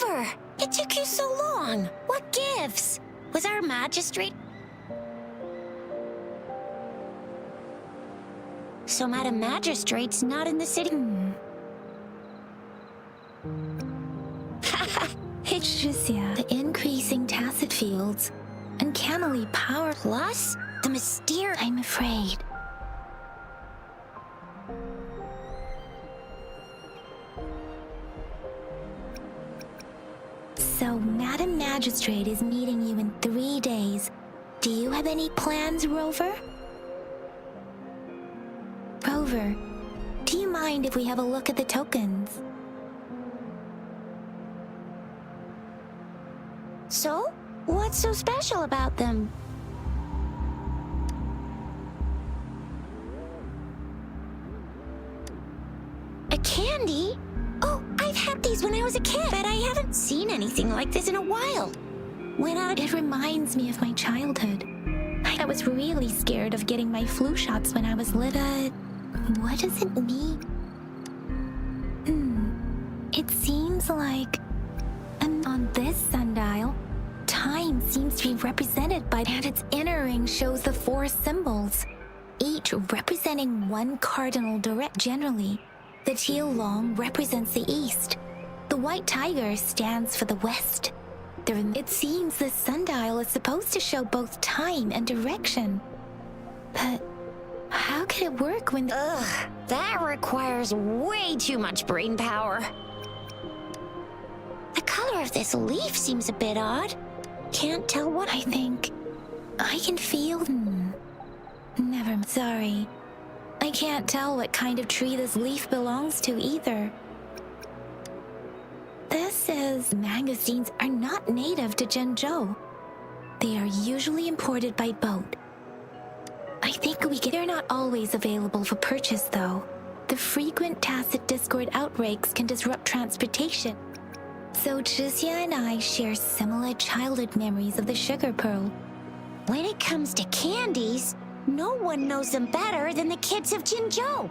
Rover! It took you so long. What gives? Was our magistrate... So Madam Magistrate's not in the city? It's just, yeah, the increasing tacit fields, uncannily power. Plus, the mysterious... I'm afraid. So, Madam Magistrate is meeting you in 3 days. Do you have any plans, Rover? Rover, do you mind if we have a look at the tokens? So? What's so special about them? A candy? Oh, I've had these when I was a kid, but I haven't seen anything like this in a while. It reminds me of my childhood. I was really scared of getting my flu shots when I was little. What does it mean? It seems like... on this sundial, time seems to be represented by... and its inner ring shows the 4 symbols, each representing one cardinal direct. Generally, the teal long represents the east. The white tiger stands for the west. It seems the sundial is supposed to show both time and direction. But how could it work when... Ugh, that requires way too much brain power. The color of this leaf seems a bit odd. Can't tell what... I think I can feel... Sorry. I can't tell what kind of tree this leaf belongs to either. This says mangostines are not native to Zhengzhou. They are usually imported by boat. I think they're not always available for purchase, though. The frequent tacit discord outbreaks can disrupt transportation. So Zhixia and I share similar childhood memories of the sugar pearl. When it comes to candies, no one knows them better than the kids of Jinzhou.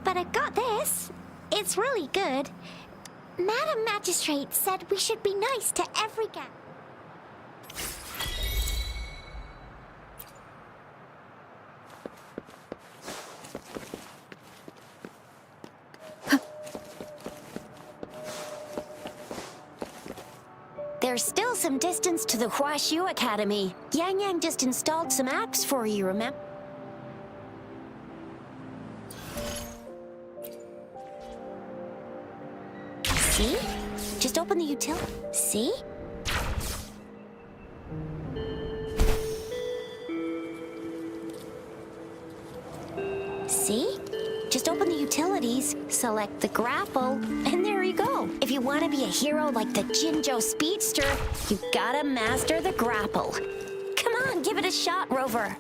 But I got this. It's really good. Madam Magistrate said we should be nice to every guest. There's still some distance to the Huaxiu Academy. Yang Yang just installed some apps for you, remember? See? Just open the utility. See? See? Just open the utilities, select the grapple, and there you go. If you want to be a hero like the Jinzhou Speedster, you gotta master the grapple. Come on, give it a shot, Rover.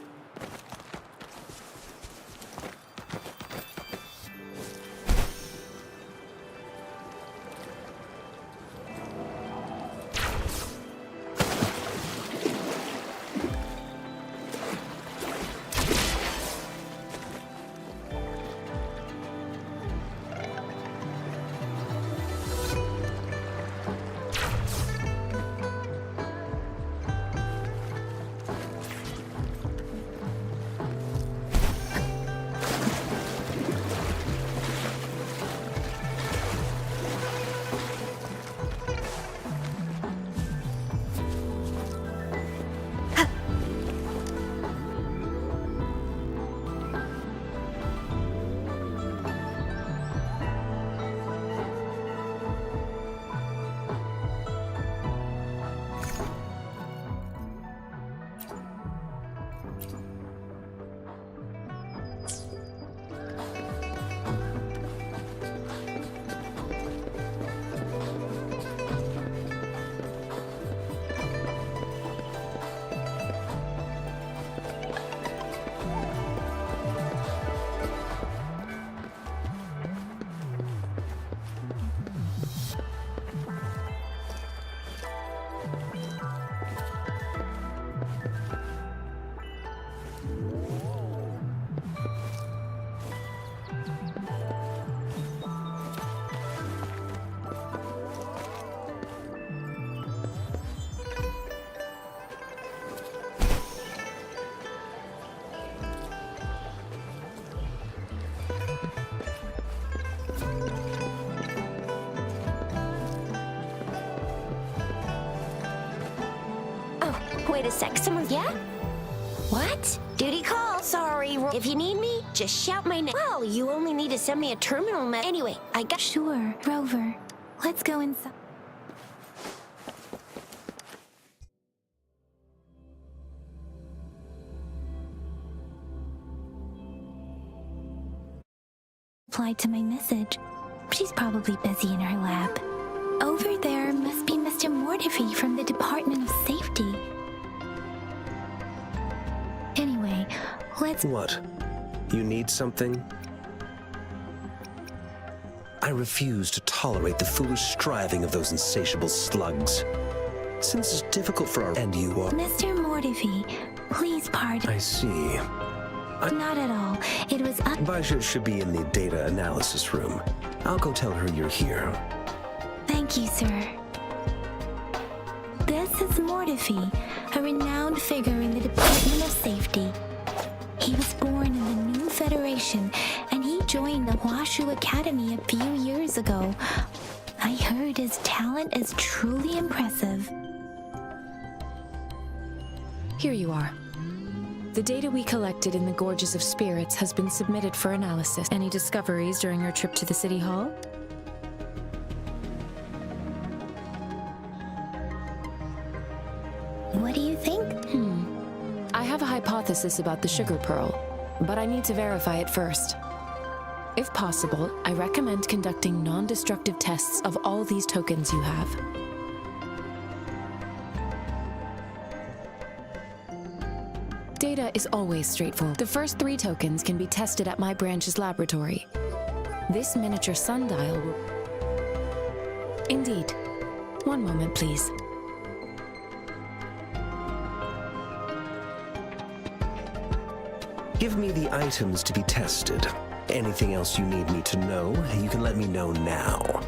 Wait a sec, someone, yeah? What? Duty call, sorry. If you need me, just shout my name. Well, you only need to send me a terminal Anyway, I got— Sure, Rover. Let's go inside. Replied to my message. She's probably busy in her lab. Over there must be Mr. Mortifi from the Department of Safety. Anyway, let's— What? You need something? I refuse to tolerate the foolish striving of those insatiable slugs. Since it's difficult for our— And you are— Mr. Mortifi, please pardon— I see. Not at all. It was— Baisha should be in the data analysis room. I'll go tell her you're here. Thank you, sir. This is Mortifi, a renowned figure in the Department of Safety. He was born in the New Federation, and he joined the Huashu Academy a few years ago. I heard his talent is truly impressive. Here you are. The data we collected in the Gorges of Spirits has been submitted for analysis. Any discoveries during your trip to the City Hall? What do you think? I have a hypothesis about the sugar pearl, but I need to verify it first. If possible, I recommend conducting non-destructive tests of all these tokens you have. Data is always straightforward. The first 3 tokens can be tested at my branch's laboratory. This miniature sundial will— Indeed. One moment, please. Give me the items to be tested. Anything else you need me to know, you can let me know now.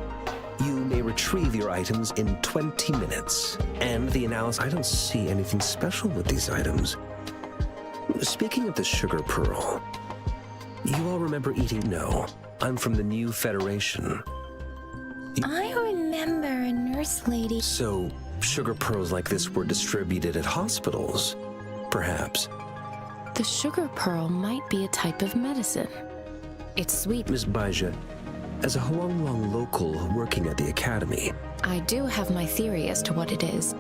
You may retrieve your items in 20 minutes. And the analysis— I don't see anything special with these items. Speaking of the sugar pearl, you all remember eating— No, I'm from the New Federation. I remember a nurse lady— So, sugar pearls like this were distributed at hospitals, perhaps. The sugar pearl might be a type of medicine. It's sweet. Miss Baija, as a Huanglong local working at the academy— I do have my theory as to what it is,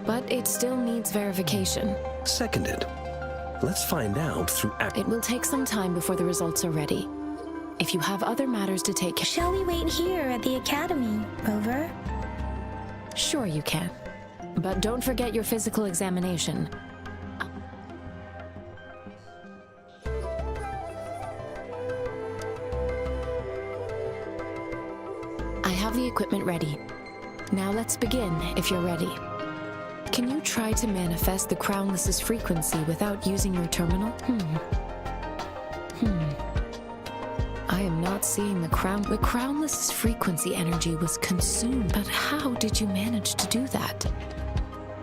but it still needs verification. Seconded. Let's find out through It will take some time before the results are ready. If you have other matters to take care— Shall we wait here at the academy, Rover? Sure you can. But don't forget your physical examination. I have the equipment ready. Now let's begin, if you're ready. Can you try to manifest the Crownless's frequency without using your terminal? I am not seeing the Crown. The Crownless's frequency energy was consumed, but how did you manage to do that?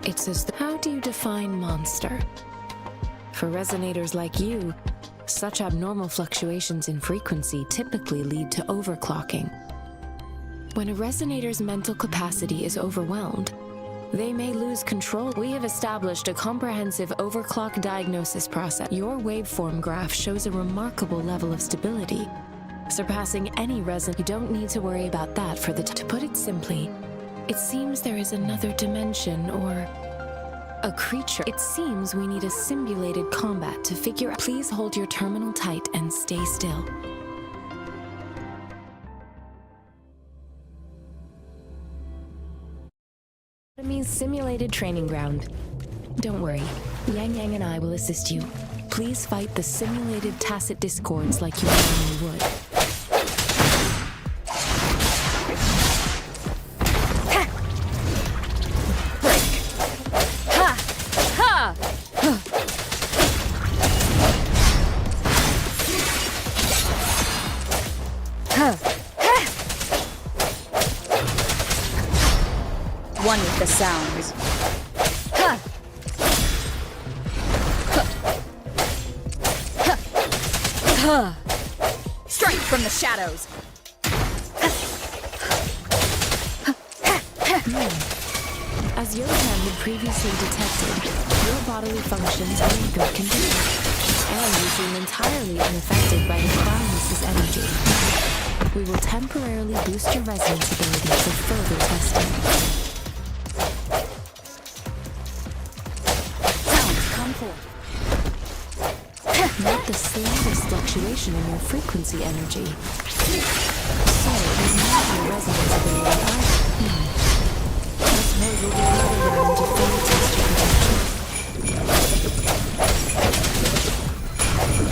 It says, how do you define monster? For resonators like you, such abnormal fluctuations in frequency typically lead to overclocking. When a resonator's mental capacity is overwhelmed, they may lose control. We have established a comprehensive overclock diagnosis process. Your waveform graph shows a remarkable level of stability, surpassing any reson. You don't need to worry about that for the— To put it simply, it seems there is another dimension or a creature. It seems we need a simulated combat to figure out. Please hold your terminal tight and stay still. Enemy's simulated training ground. Don't worry, Yang Yang and I will assist you. Please fight the simulated tacit discords like you normally would. One with the sounds. Strike from the shadows. As Johan had previously detected, your bodily functions are in good condition, and you seem entirely unaffected by the Crownless's energy. We will temporarily boost your resonance ability for further testing. Sounds, come forth. Note the slightest fluctuation in your frequency energy. So, it is not your resonance ability either. I suppose we'll do another round to fully test your protection.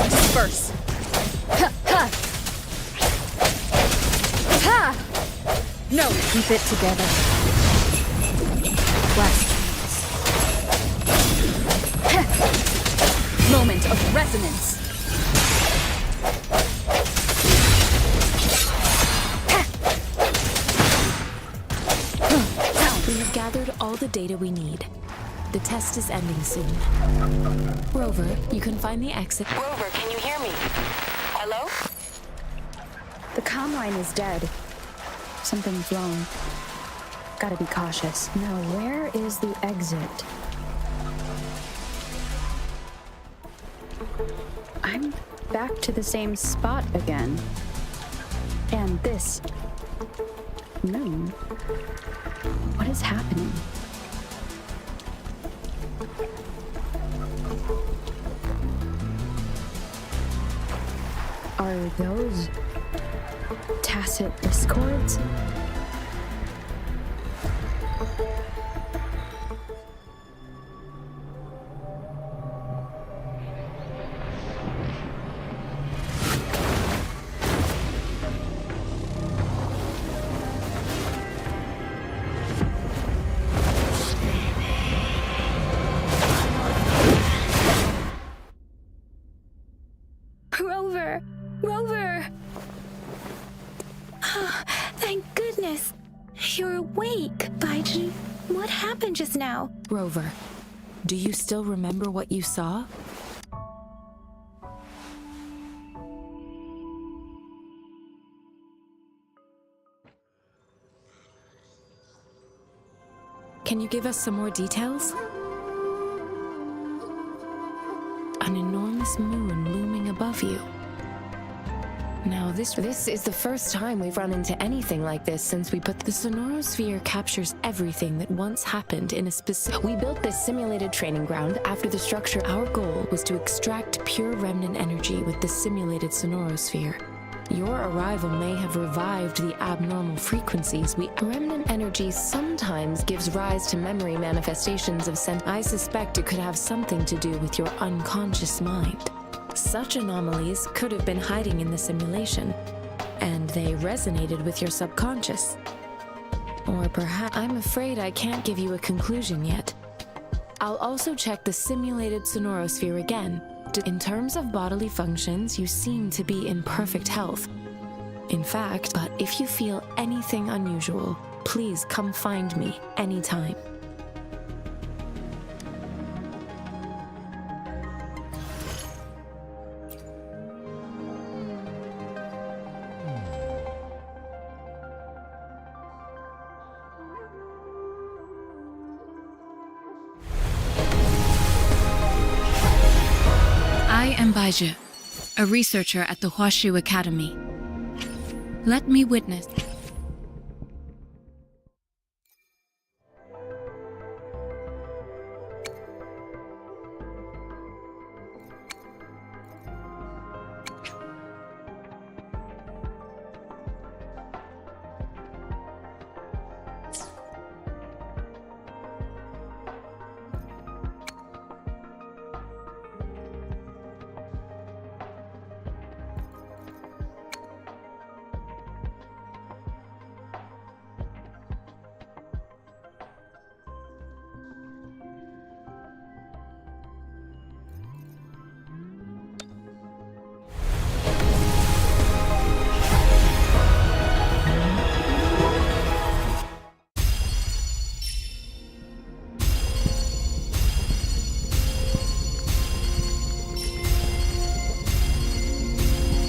Disperse. Ha! Ha! Ha! No, keep it together. Blast trance. Moment of resonance. We have gathered all the data we need. The test is ending soon. Rover, you can find the exit. Rover, can you hear me? Hello? The comm line is dead. Something's wrong. Gotta be cautious. Now, where is the exit? I'm back to the same spot again. And this moon. What is happening? Are those tacit discords? Rover! Rover! Thank goodness! You're awake, Baiji. What happened just now? Rover, do you still remember what you saw? Can you give us some more details? An enormous moon looming above you. Now, this is the first time we've run into anything like this since we put the sonorosphere captures everything that once happened in a specific... We built this simulated training ground after the structure. Our goal was to extract pure remnant energy with the simulated sonorosphere. Your arrival may have revived the abnormal frequencies. Remnant energy sometimes gives rise to memory manifestations of I suspect it could have something to do with your unconscious mind. Such anomalies could have been hiding in the simulation, and they resonated with your subconscious. Or perhaps... I'm afraid I can't give you a conclusion yet. I'll also check the simulated sonorosphere again. In terms of bodily functions, you seem to be in perfect health. In fact, but if you feel anything unusual, please come find me anytime. I am Baiji, a researcher at the Huashu Academy. Let me witness.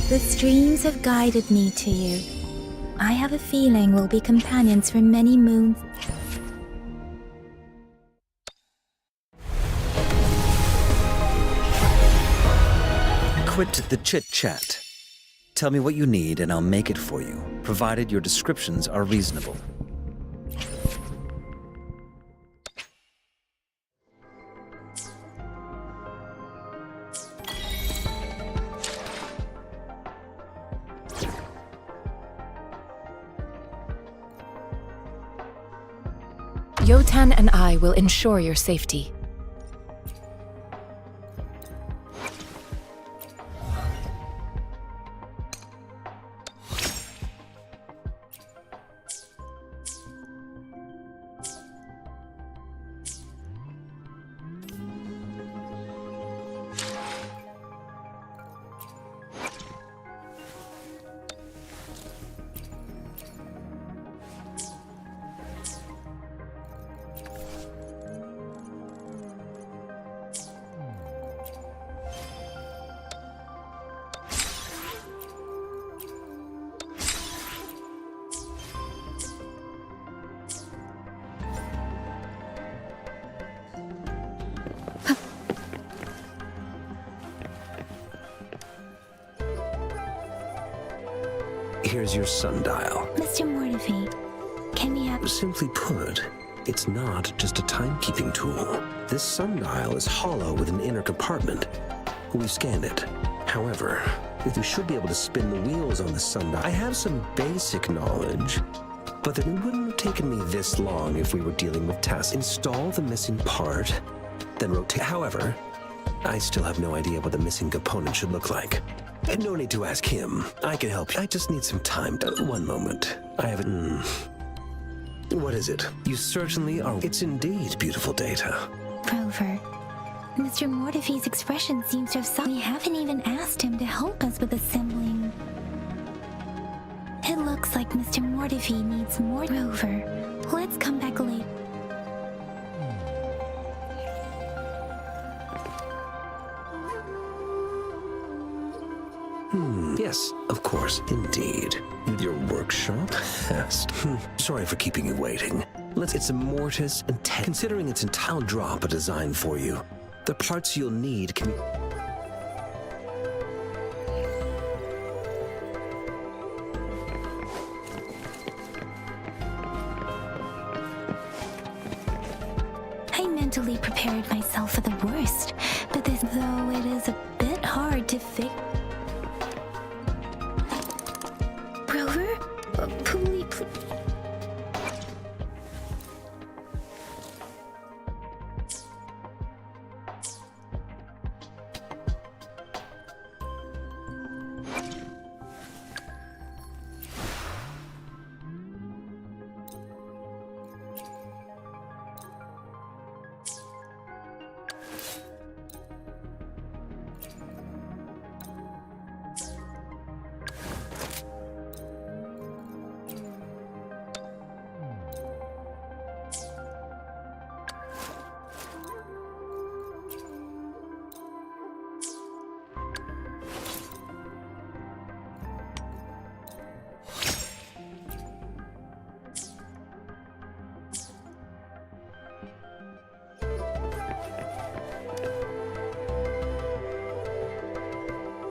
The streams have guided me to you. I have a feeling we'll be companions for many moons. quit the chit-chat. Tell me what you need and I'll make it for you, provided your descriptions are reasonable. Yotan and I will ensure your safety. Here's your sundial. Mr. Mortefi, can we have... Simply put, it's not just a timekeeping tool. This sundial is hollow with an inner compartment. We've scanned it. However, you should be able to spin the wheels on the sundial. I have some basic knowledge, but it wouldn't have taken me this long if we were dealing with tasks. Install the missing part, then rotate. However, I still have no idea what the missing component should look like. And no need to ask him. I can help you. I just need some time. One moment. I haven't... What is it? You certainly are. It's indeed beautiful data. Rover, Mr. Mortefi's expression seems to have we haven't even asked him to help us with assembling. It looks like Mr. Mortefi needs more. Rover, let's come back later. Yes, of course, indeed. Your workshop? Sorry for keeping you waiting. It's a mortise and considering it's I'll drop a design for you. The parts you'll need can... I mentally prepared myself for the worst, but though it is a bit hard to fix. Rover? Please.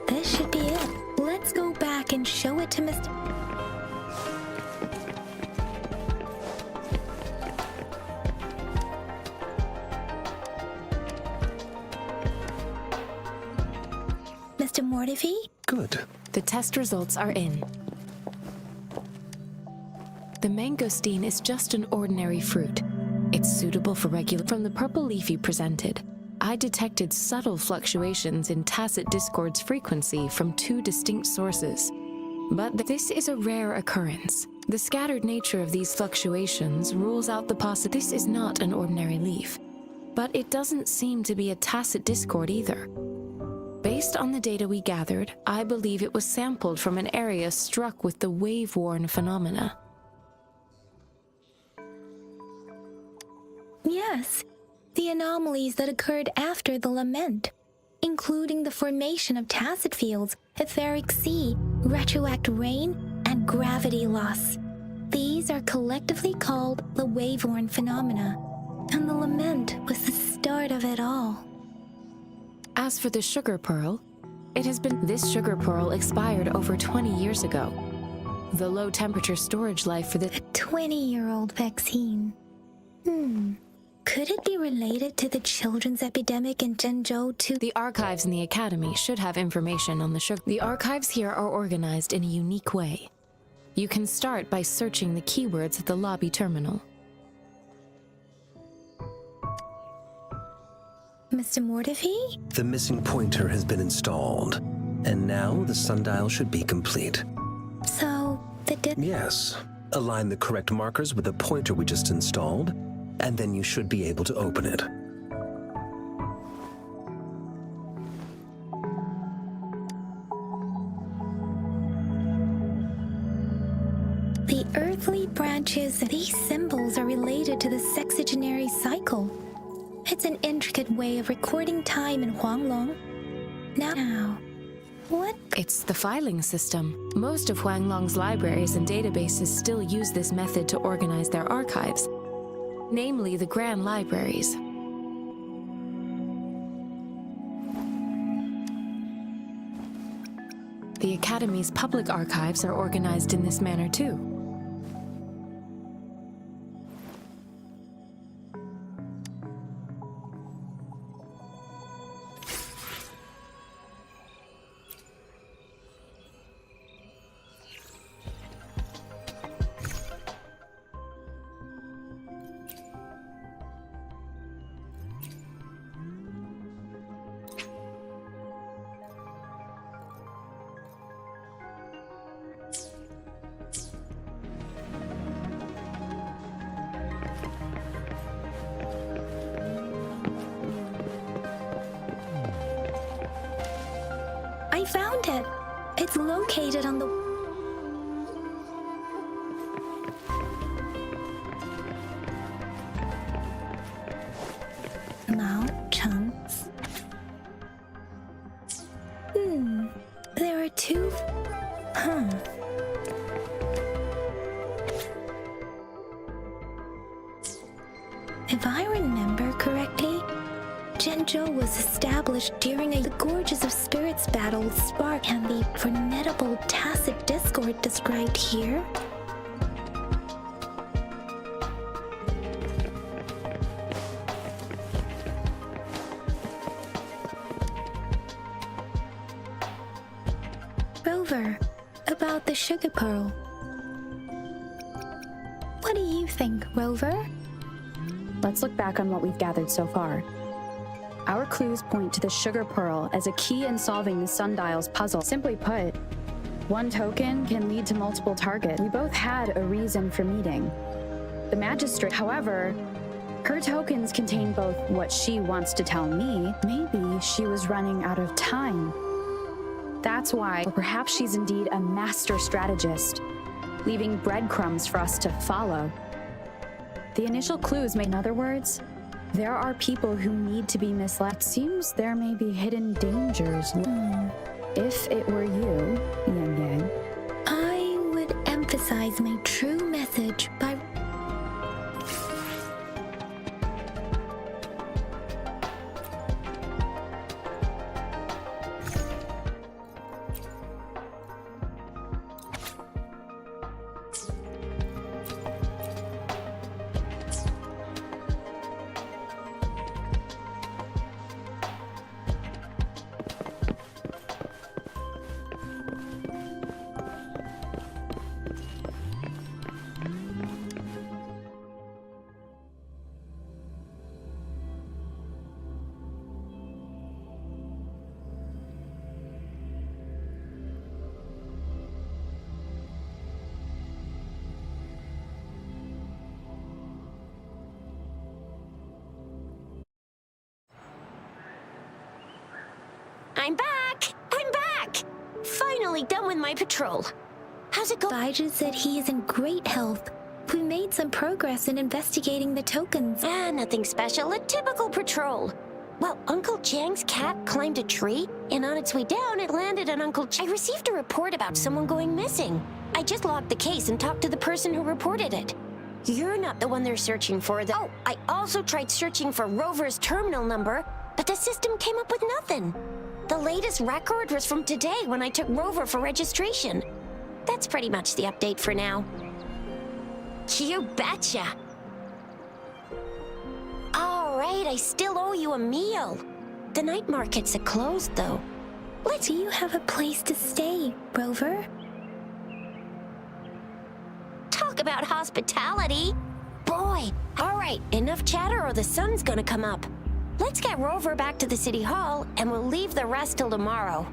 This should be it. Let's go back and show it to Mr. Mr. Mortefi? Good. The test results are in. The mangosteen is just an ordinary fruit. It's suitable for regular... From the purple leaf you presented, I detected subtle fluctuations in tacit discord's frequency from two distinct sources. But this is a rare occurrence. The scattered nature of these fluctuations rules out the possibility this is not an ordinary leaf. But it doesn't seem to be a tacit discord either. Based on the data we gathered, I believe it was sampled from an area struck with the wave-worn phenomena. Yes, the anomalies that occurred after the lament, including the formation of tacit fields, etheric sea, retroact rain, and gravity loss. These are collectively called the wave-worn phenomena, and the lament was the start of it all. As for the sugar pearl, This sugar pearl expired over 20 years ago. The low temperature storage life for the 20-year-old vaccine. Could it be related to the children's epidemic in Zhengzhou too? The archives in the Academy should have information on the sugar. The archives here are organized in a unique way. You can start by searching the keywords at the lobby terminal. Mr. Mortefi? The missing pointer has been installed, and now the sundial should be complete. So, Yes. Align the correct markers with the pointer we just installed, and then you should be able to open it. The earthly branches, these symbols are related to the sexagenary cycle. It's an intricate way of recording time in Huanglong. Now, what? It's the filing system. Most of Huanglong's libraries and databases still use this method to organize their archives, namely the Grand Libraries. The Academy's public archives are organized in this manner too. I found it. It's located on the... Now, chunks. There are two... If I remember correctly, Zhengzhou was established during the Gorges of Spirits battle spark and the formidable tacit discord described here. Rover, about the sugar pearl. What do you think, Rover? Let's look back on what we've gathered so far. Our clues point to the sugar pearl as a key in solving the sundial's puzzle. Simply put, one token can lead to multiple targets. We both had a reason for meeting. The magistrate, however, her tokens contain both what she wants to tell me. Maybe she was running out of time. That's why, or perhaps she's indeed a master strategist, leaving breadcrumbs for us to follow. The initial clues made, in other words, there are people who need to be misled. It seems there may be hidden dangers. If it were you, Yang Yang, I would emphasize my true message by... I'm back! I'm back! Finally done with my patrol. How's it going? Baizhi said he is in great health. We made some progress in investigating the tokens. Nothing special. A typical patrol. Well, Uncle Jiang's cat climbed a tree, and on its way down, it landed on Uncle I received a report about someone going missing. I just logged the case and talked to the person who reported it. You're not the one they're searching for, though. Oh, I also tried searching for Rover's terminal number, but the system came up with nothing. The latest record was from today when I took Rover for registration. That's pretty much the update for now. You betcha. All right, I still owe you a meal. The night markets are closed, though. Do you have a place to stay, Rover? Talk about hospitality. Boy, all right, enough chatter or the sun's gonna come up. Let's get Rover back to the city hall, and we'll leave the rest till tomorrow.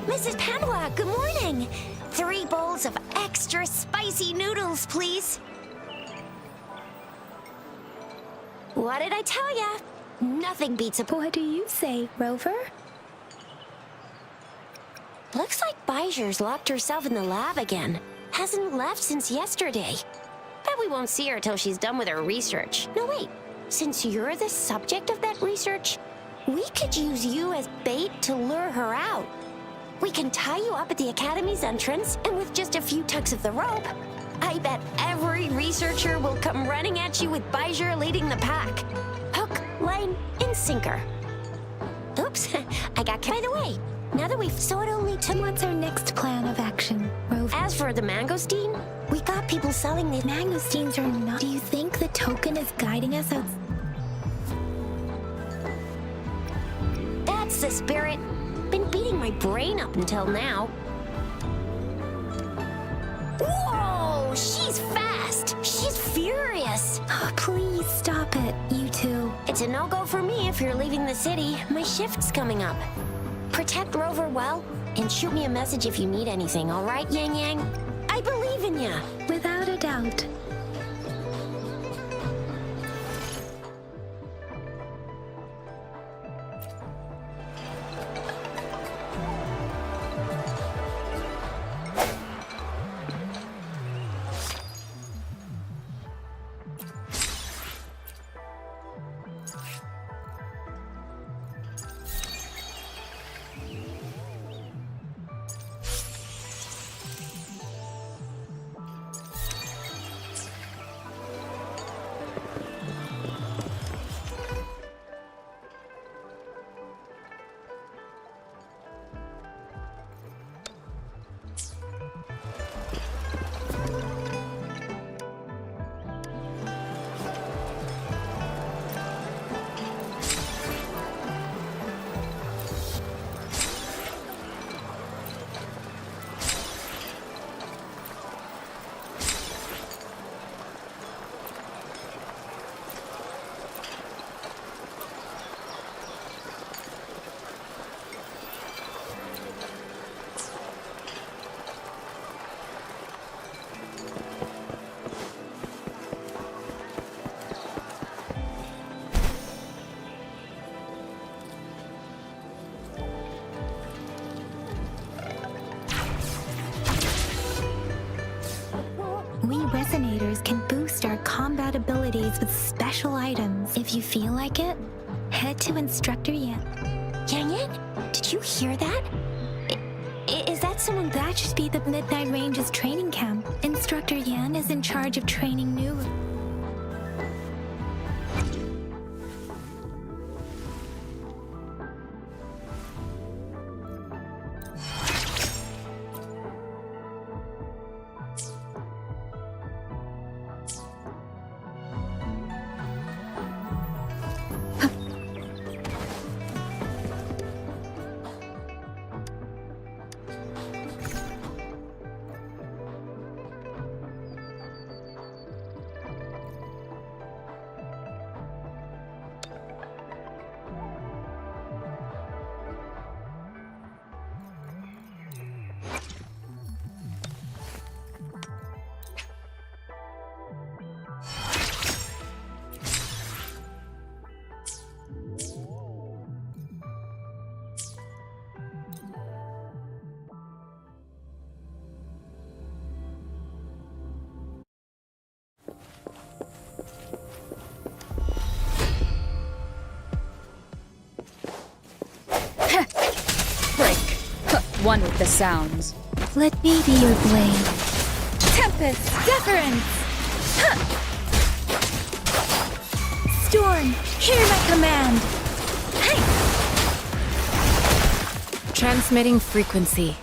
Mrs. Panwa, good morning. 3 bowls of extra spicy noodles, please. What did I tell ya? Nothing beats a... What do you say, Rover? Looks like Bijur's locked herself in the lab again. Hasn't left since yesterday. Bet we won't see her till she's done with her research. No, wait. Since you're the subject of that research, we could use you as bait to lure her out. We can tie you up at the Academy's entrance, and with just a few tugs of the rope, I bet every researcher will come running at you with Bijur leading the pack. Hook, line, and sinker. Oops, I got... By the way, now that we've... So it only took... What's our next plan of action, Rover? As for the mangosteen, we got people selling the... Mangosteens are not... Do you think the token is guiding us out? That's the spirit. Been beating my brain up until now. Whoa! She's fast! She's furious! Oh, please stop it, you two. It's a no-go for me if you're leaving the city. My shift's coming up. Protect Rover well, and shoot me a message if you need anything, all right, Yang Yang? I believe in ya! Without a doubt. resonators can boost our combat abilities with special items. If you feel like it, head to Instructor Yan. Yang Yang, did you hear that? Is that someone? That should be the Midnight Ranges training camp. Instructor Yan is in charge of training new. One with the sounds. Let me be your blade. Tempest! Deference! Storm, hear my command! Transmitting frequency.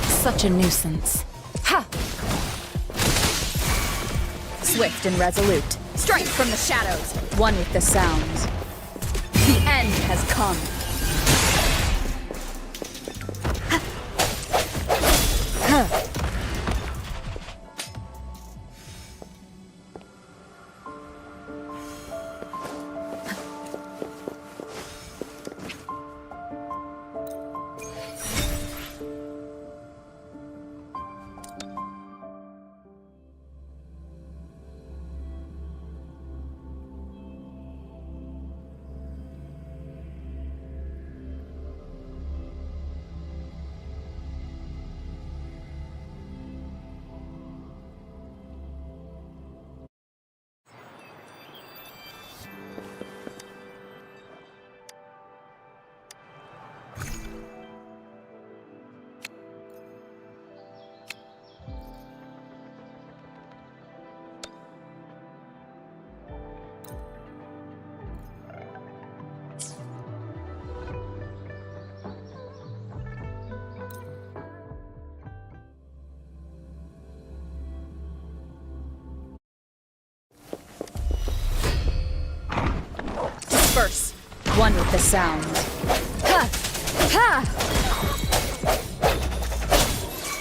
Such a nuisance. Swift and resolute. Strike from the shadows. One with the sounds. The end has come. Disperse. One with the sound. Ha! Ha!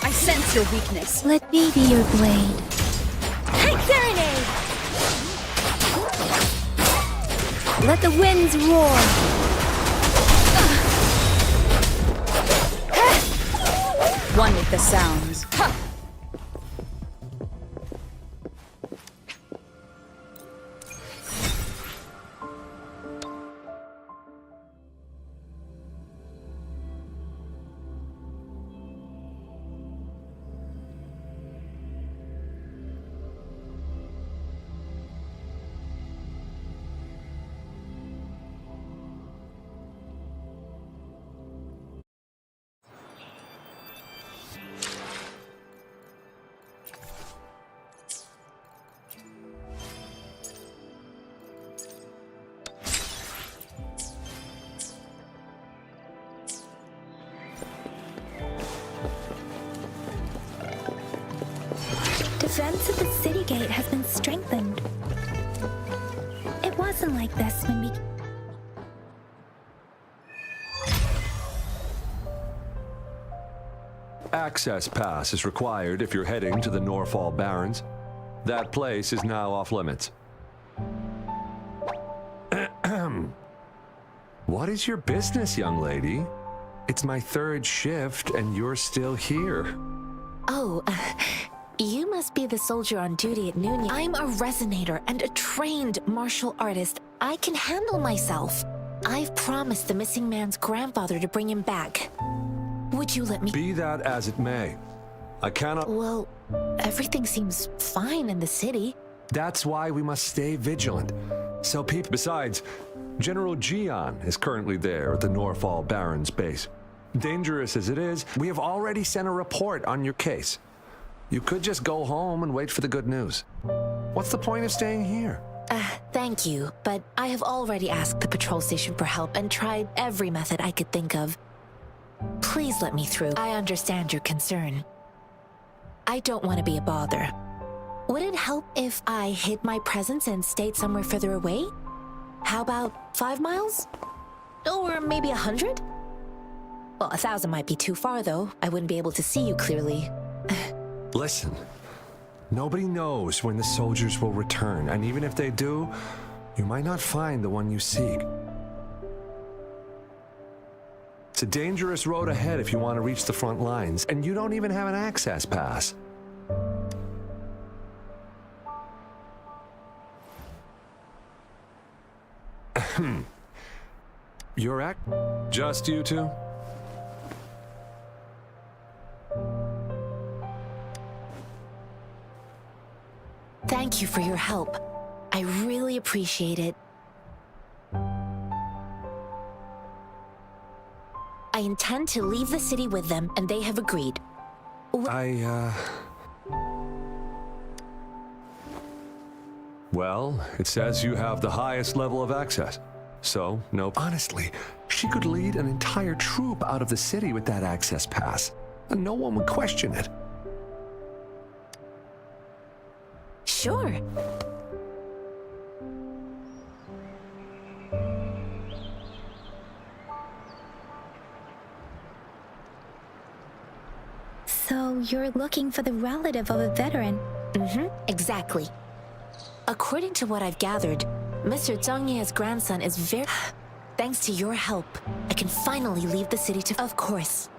I sense your weakness. Let me be your blade. Serenade! Let the winds roar. One with the sounds. Ha! Defense of the city gate has been strengthened. It wasn't like this when we... Access pass is required if you're heading to the Norfall Barrens. That place is now off limits. What is your business, young lady? It's my third shift and you're still here. Oh, you must be the soldier on duty at noon. I'm a resonator and a trained martial artist. I can handle myself. I've promised the missing man's grandfather to bring him back. Would you let me? Be that as it may, I cannot... Well, everything seems fine in the city. That's why we must stay vigilant. So people... Besides, General Jian is currently there at the Norfall Barrens base. Dangerous as it is, we have already sent a report on your case. You could just go home and wait for the good news. What's the point of staying here? Thank you, but I have already asked the patrol station for help and tried every method I could think of. Please let me through. I understand your concern. I don't want to be a bother. Would it help if I hid my presence and stayed somewhere further away? How about 5 miles? Or maybe 100? Well, 1,000 might be too far, though. I wouldn't be able to see you clearly. Listen, nobody knows when the soldiers will return, and even if they do, you might not find the one you seek. It's a dangerous road ahead if you want to reach the front lines, and you don't even have an access pass. You're just you two? Thank you for your help. I really appreciate it. I intend to leave the city with them, and they have agreed. Well, it says you have the highest level of access. So, no. Honestly, she could lead an entire troop out of the city with that access pass, and no one would question it. Sure. So you're looking for the relative of a veteran? Exactly. According to what I've gathered, Mr. Zhang Ye's grandson is very... Thanks to your help, I can finally leave the city to... Of course.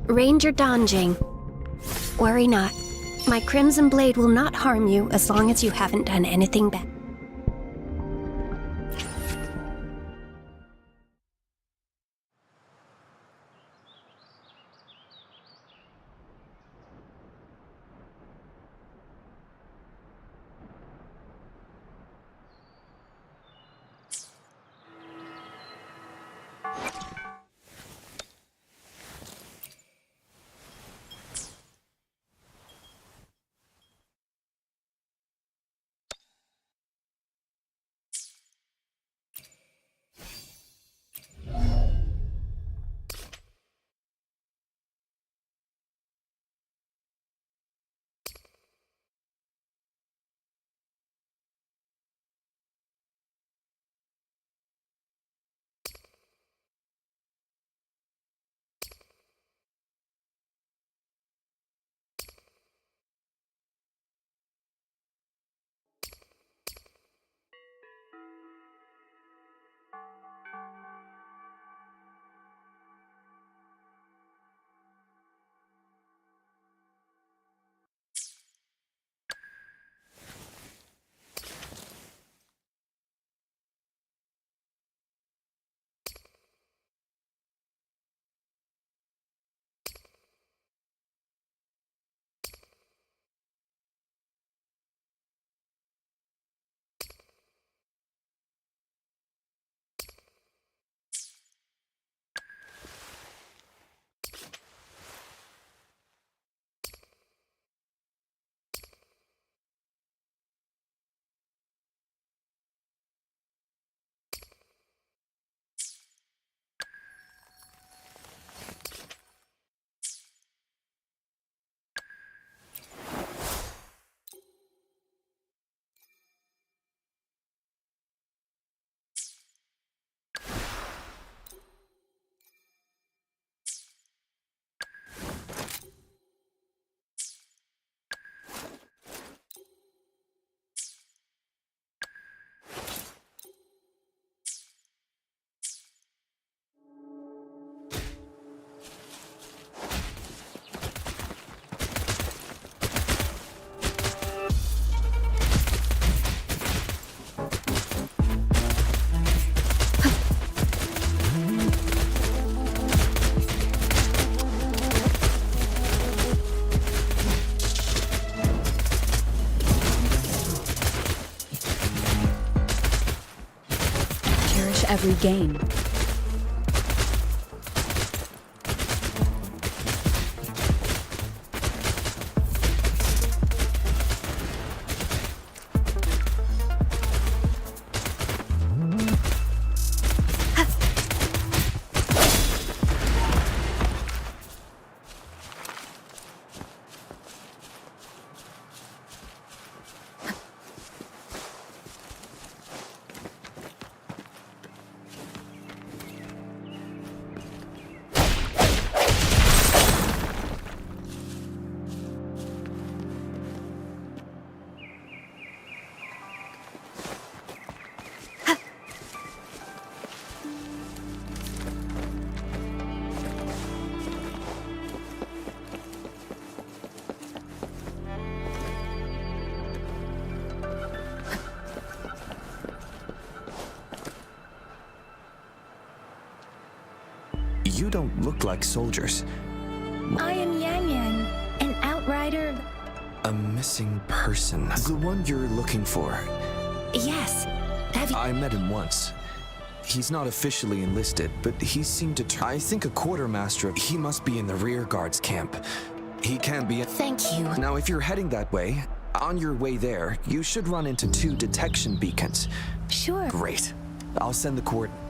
Ranger Donjing. Worry not. My Crimson Blade will not harm you as long as you haven't done anything bad. every gain. You don't look like soldiers. I am Yang Yang, an outrider. A missing person. The one you're looking for. Yes. Have you... I met him once. He's not officially enlisted, but he seemed to I think a quartermaster. He must be in the rear guards camp. He can't be... Thank you. Now, if you're heading that way, on your way there, you should run into 2 detection beacons. Sure. Great. I'll send the coordinates.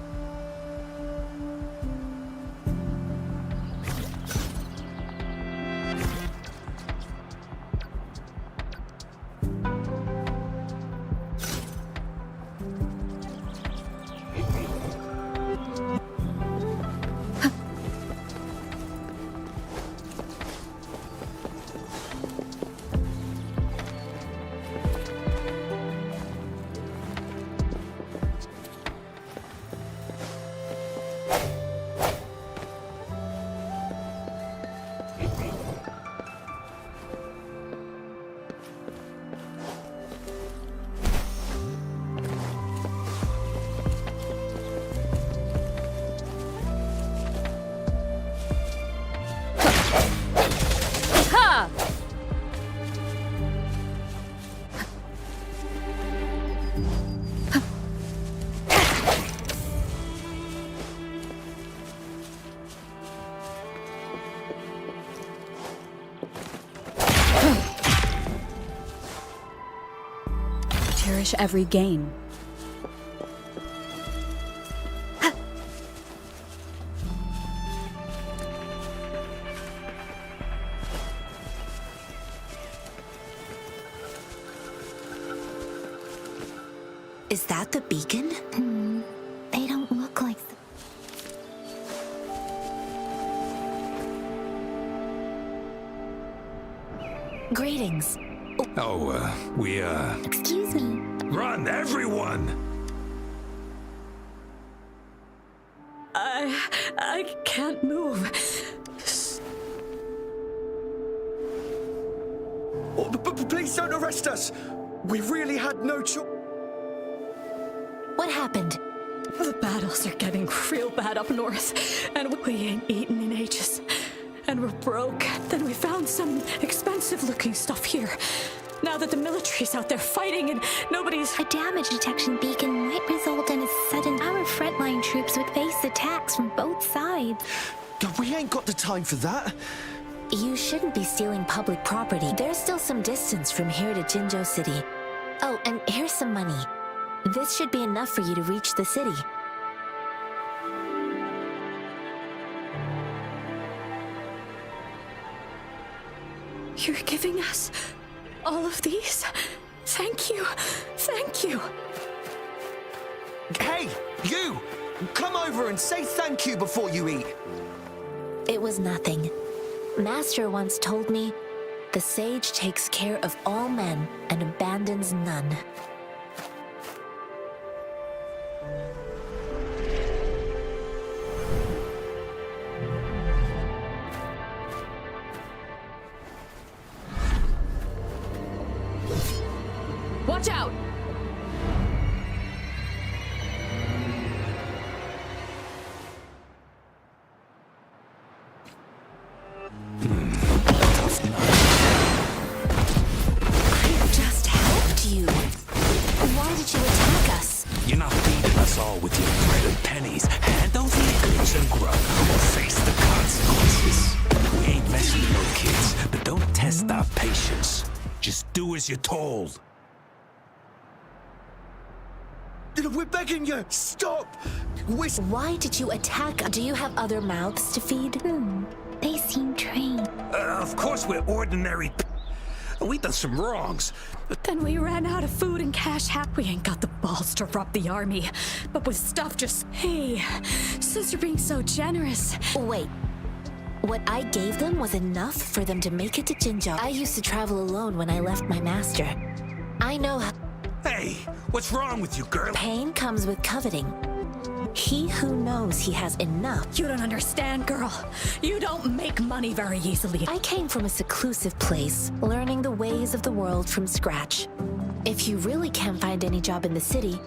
Cherish every gain. Is that the beacon? They don't look like... Greetings. Excuse me. Run, everyone! I can't move. Please don't arrest us! We really had no choice. What happened? The battles are getting real bad up north, and we ain't eaten in ages. And we're broke. Then we found some expensive-looking stuff here. Now that the military's out there fighting and nobody's... A damage detection beacon might result in a sudden... Our frontline troops would face attacks from both sides. We ain't got the time for that. You shouldn't be stealing public property. There's still some distance from here to Jinzhou City. Oh, and here's some money. This should be enough for you to reach the city. You're giving us all of these? Thank you. Thank you. Hey, you! Come over and say thank you before you eat. It was nothing. Master once told me, the sage takes care of all men and abandons none. Watch out! I just helped you. Just do as you're told. We're begging you! Stop! Why did you attack? Do you have other mouths to feed? They seem trained. Of course we're ordinary. We done some wrongs. But then we ran out of food and cash. We ain't got the balls to rob the army. But with stuff just... Hey, since you're being so generous... Wait. What I gave them was enough for them to make it to Jinzhou. I used to travel alone when I left my master. I know how... Hey, what's wrong with you, girl? Pain comes with coveting. He who knows he has enough. You don't understand, girl. You don't make money very easily. I came from a seclusive place, learning the ways of the world from scratch. If you really can't find any job in the city,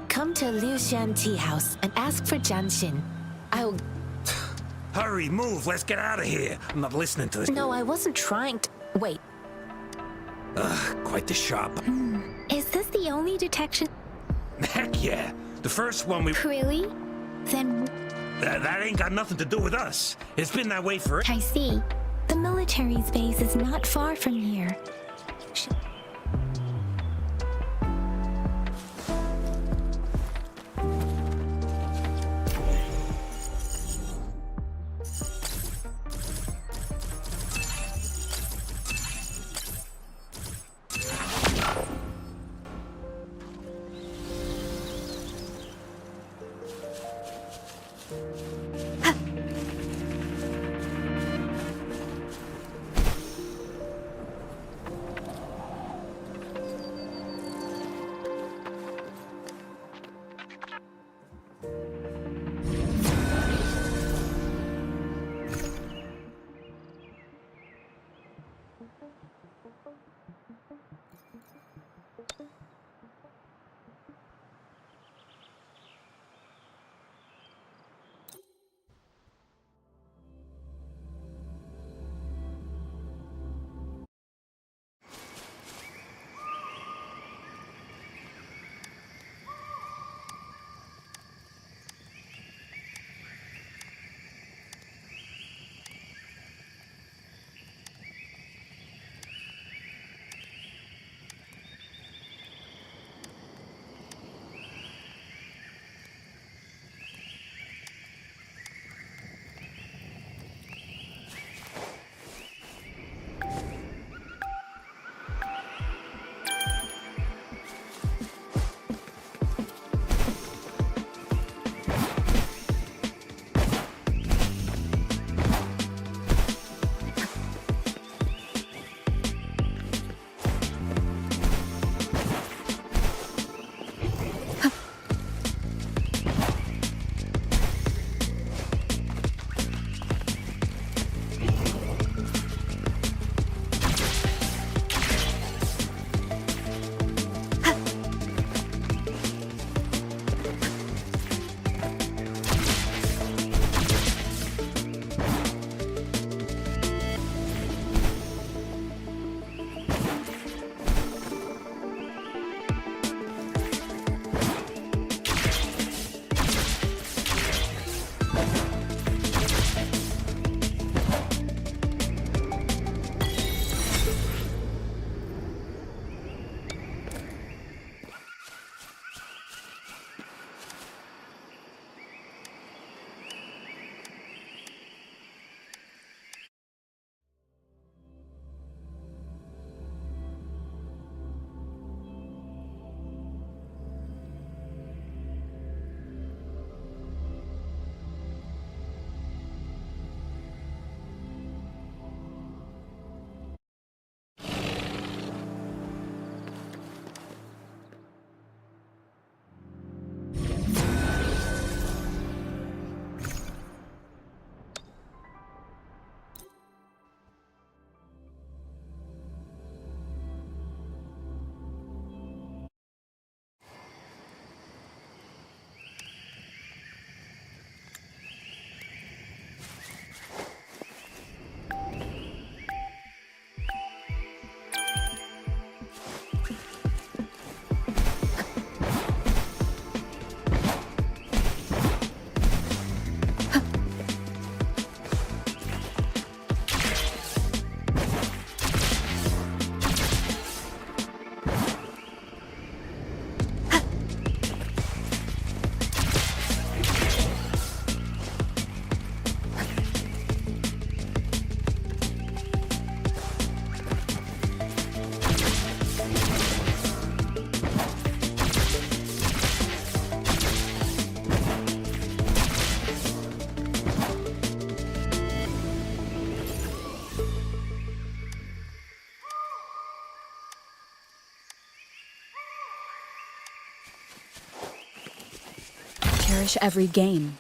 come to Liu Xian Tea House and ask for Jianxin. I'll... Hurry, move, let's get out of here. I'm not listening to this. No, I wasn't trying to... Wait. Quite the shop. Is this the only detection? Heck yeah. The first one we... Really? Then... That ain't got nothing to do with us. It's been that way for... I see. The military's base is not far from here. cherish every gain.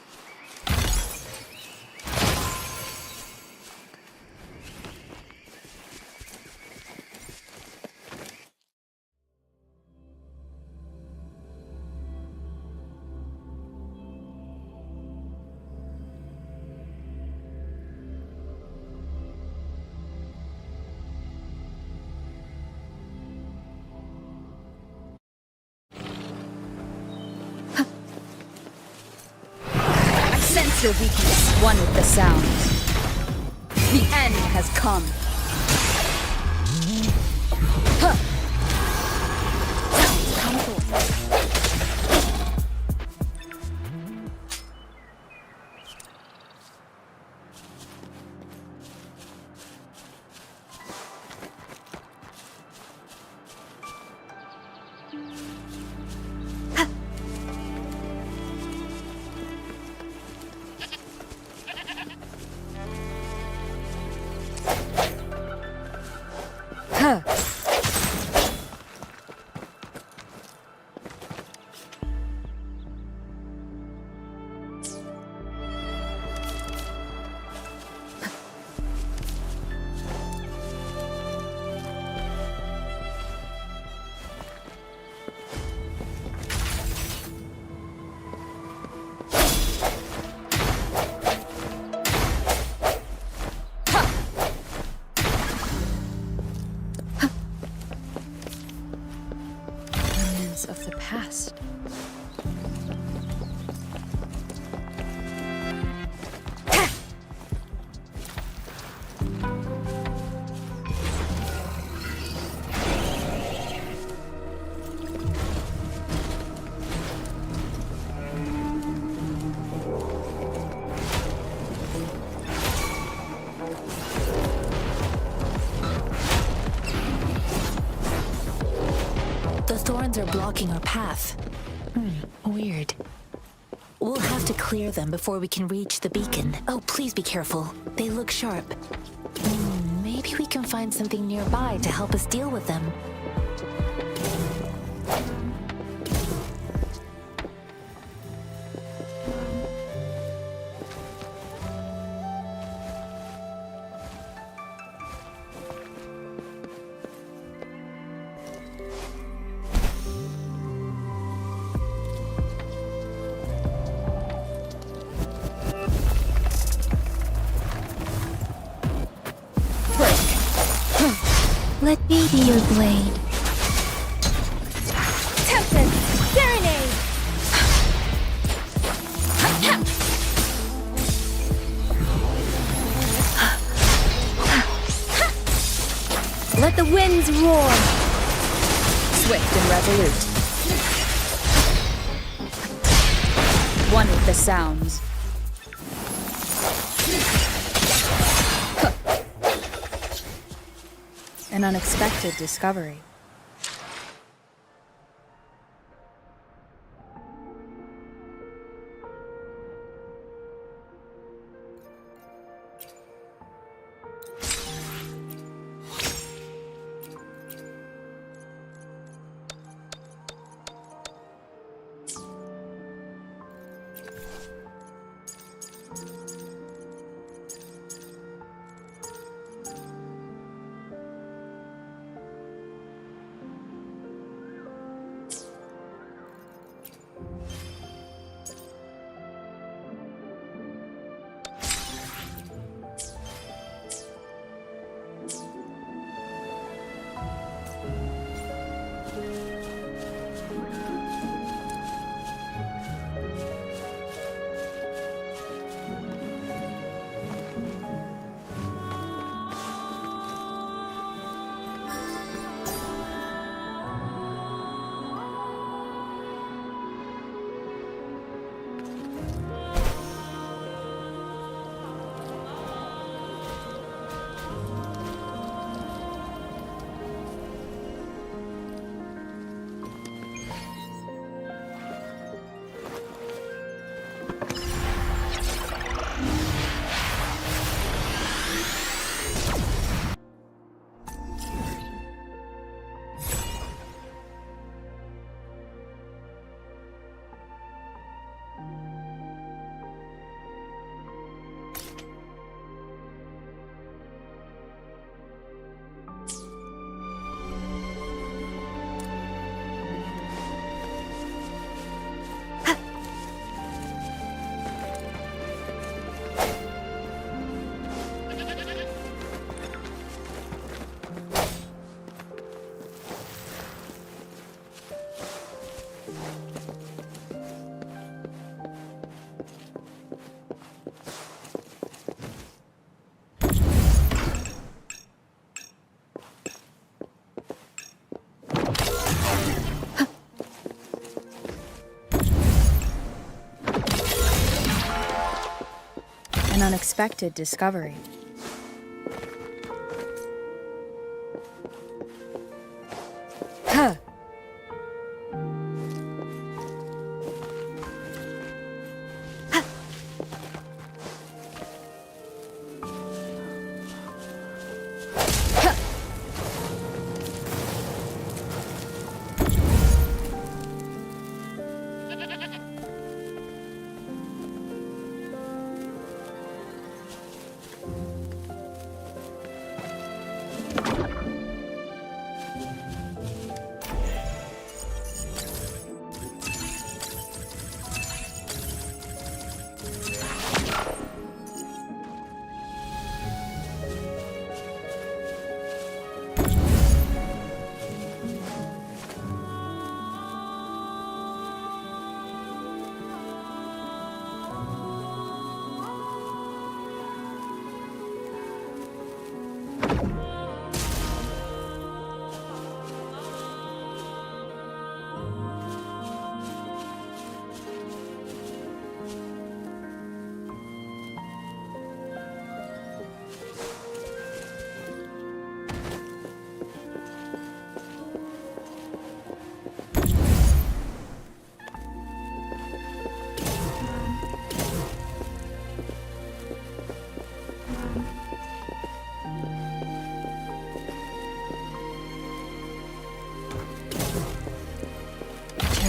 Your weakness, one with the sounds. The end has come. Sounds come forth. Of the past. The thorns are blocking our path. Weird. We'll have to clear them before we can reach the beacon. Oh, please be careful. They look sharp. Maybe we can find something nearby to help us deal with them. Let me be your blade. Tempest! Serenade! Let the winds roar! Swift and resolute. One with the sounds. An unexpected discovery. unexpected discovery. Huh.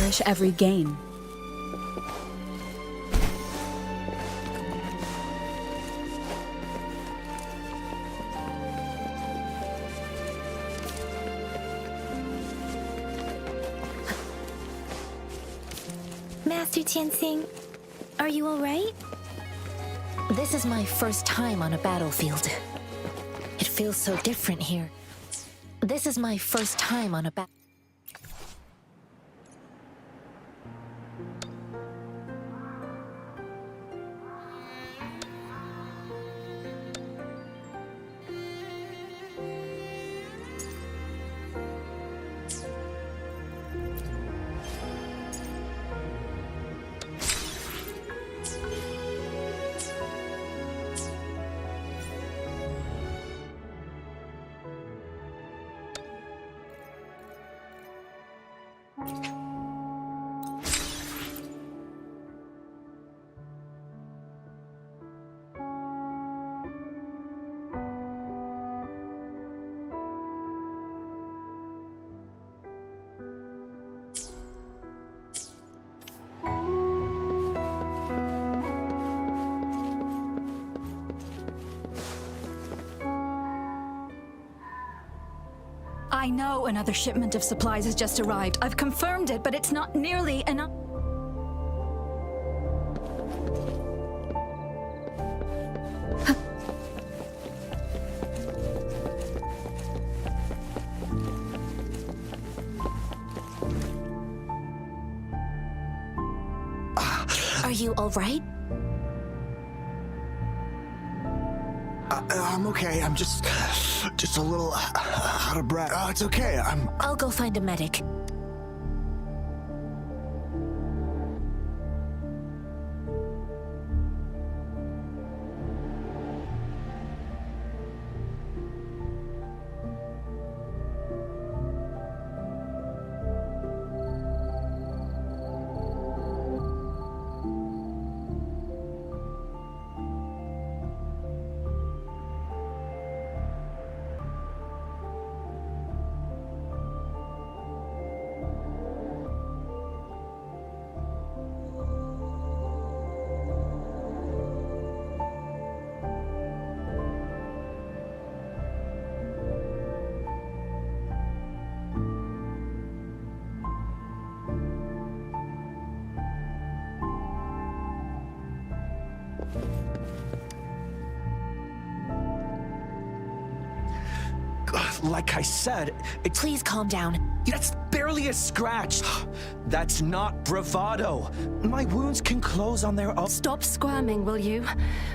Cherish every gain. Master Tianxing, are you all right? This is my first time on a battlefield. It feels so different here. This is my first time on a I know another shipment of supplies has just arrived. I've confirmed it, but it's not nearly enough. Are you all right? I'm okay. I'm just a little out of breath. It's okay. I'll go find a medic. Like I said, Please calm down. that's barely a scratch. That's not bravado. My wounds can close on their own. Stop squirming, will you?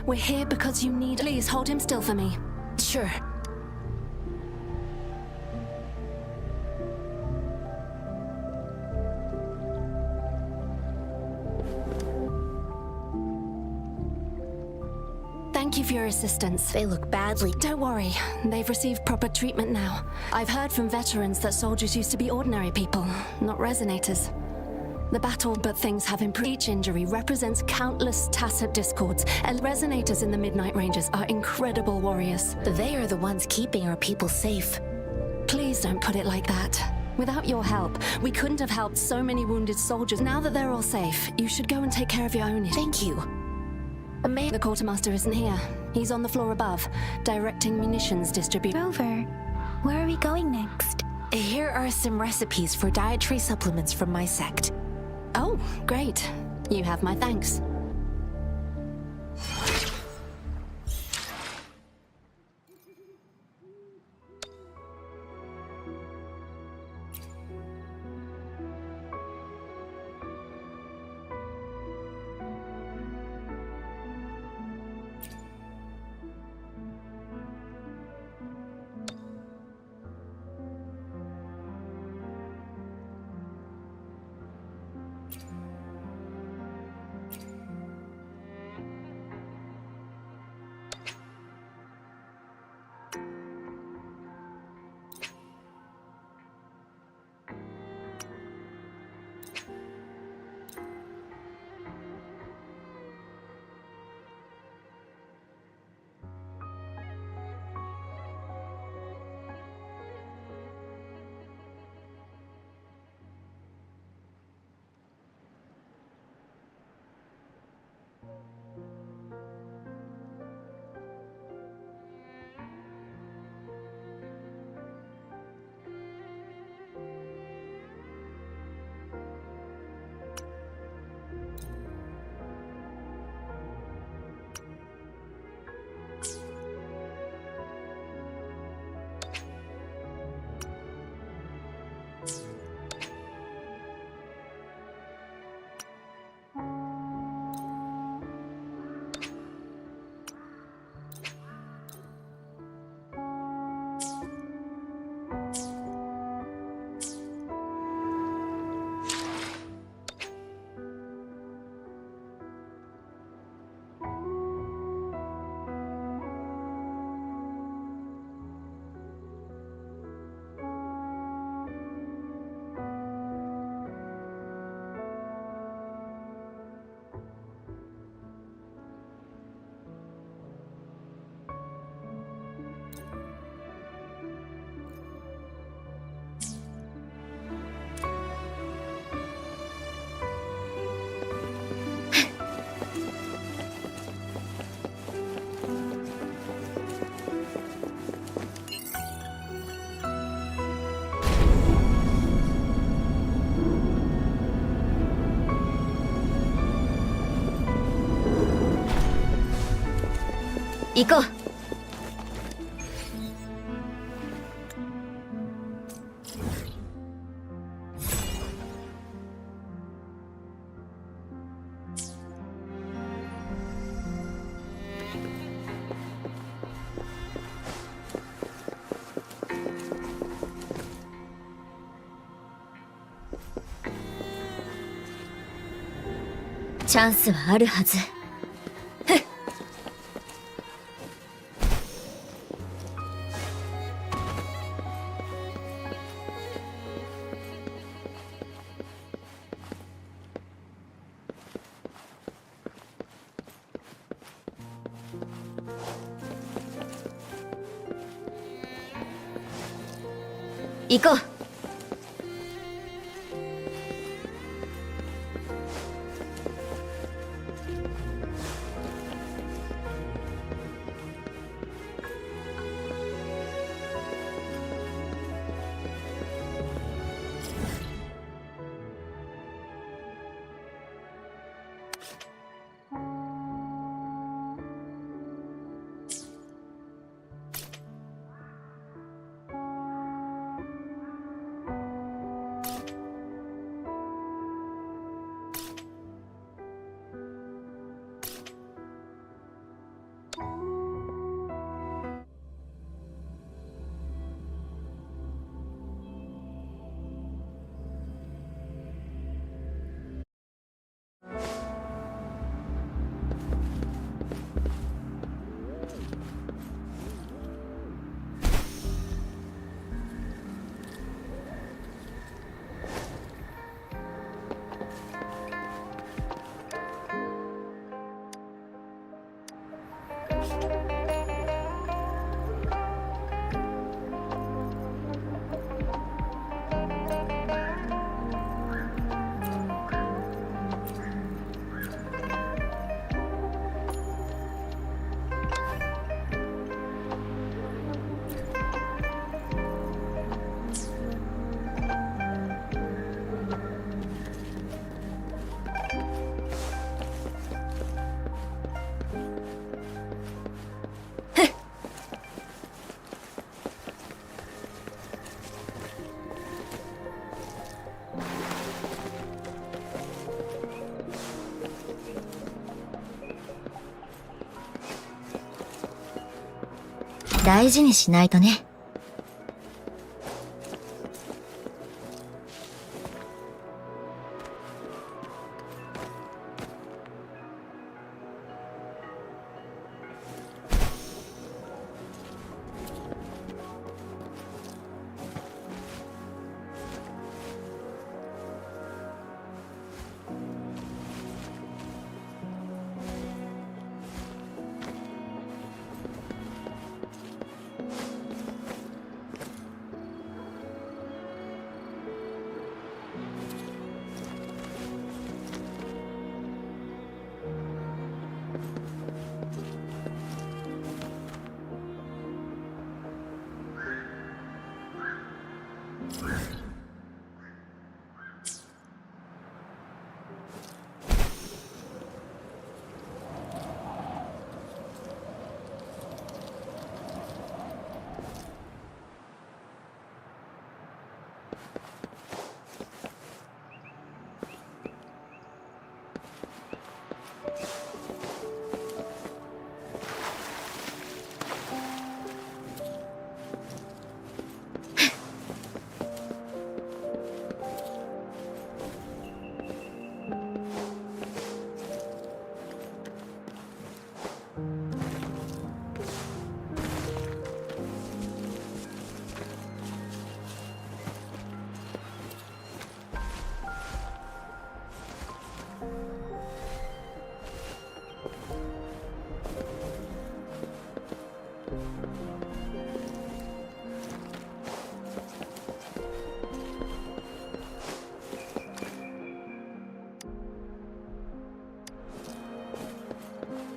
We're here because you need. Please hold him still for me. Sure. Thank for your assistance. They look badly. Don't worry, they've received proper treatment now. I've heard from veterans that soldiers used to be ordinary people, not resonators. The battle, but things have improved. Each injury represents countless tacit discords, and resonators in the Midnight Rangers are incredible warriors. They are the ones keeping our people safe. Please don't put it like that. Without your help, we couldn't have helped so many wounded soldiers. Now that they're all safe, you should go and take care of your own. Thank you. The quartermaster isn't here. He's on the floor above, directing munitions distribution. Rover, where are we going next? Here are some recipes for dietary supplements from my sect. Oh, great. You have my thanks. 이거! 찬스はあるはず. 이거! 大事にしないとね。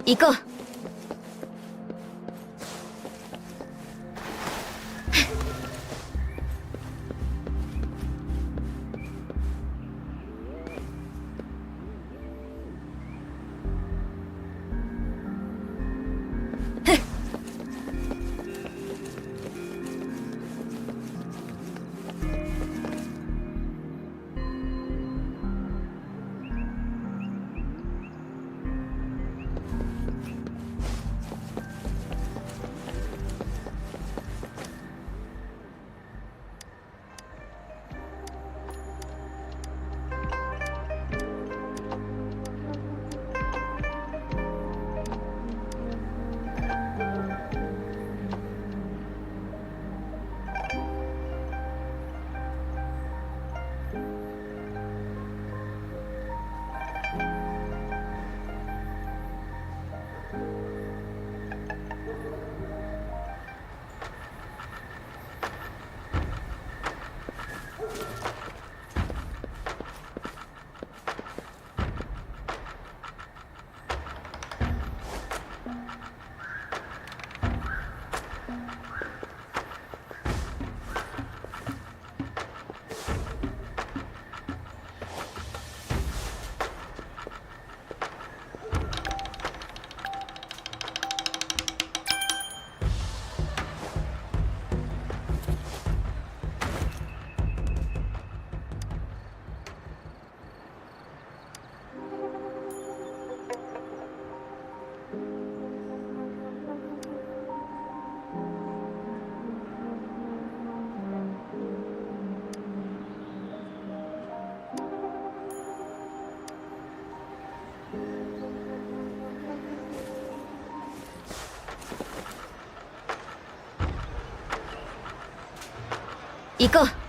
行こう。行こう。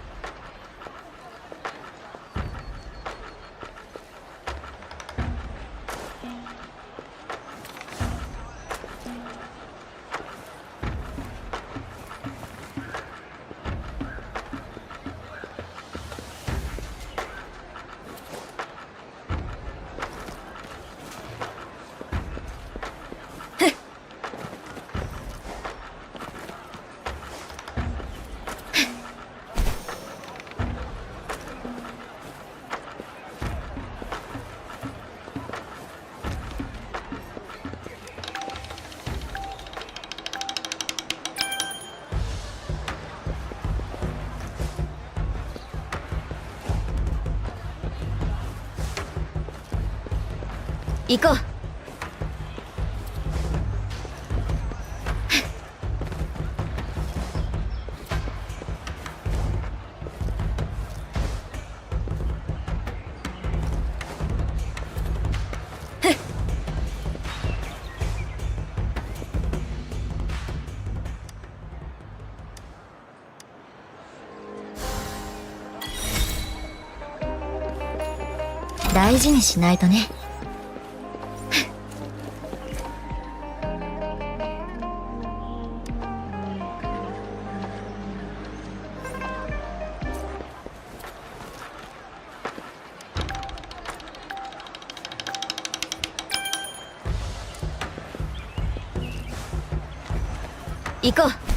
行こう。大事にしないとね。行こう。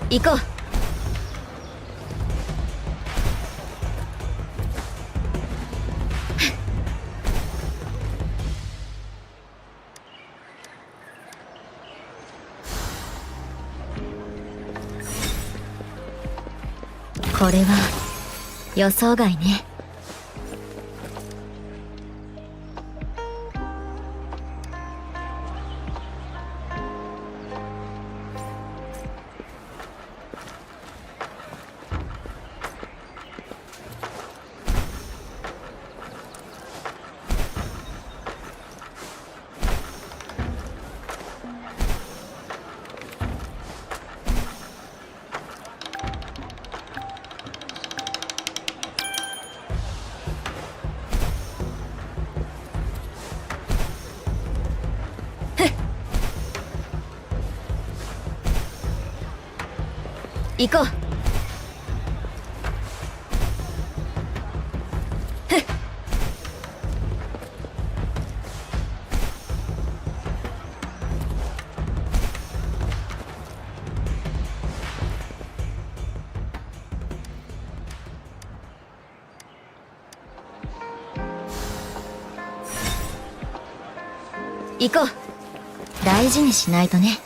行こう。これは予想外ね。行こう。行こう。大事にしないとね。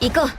行こう。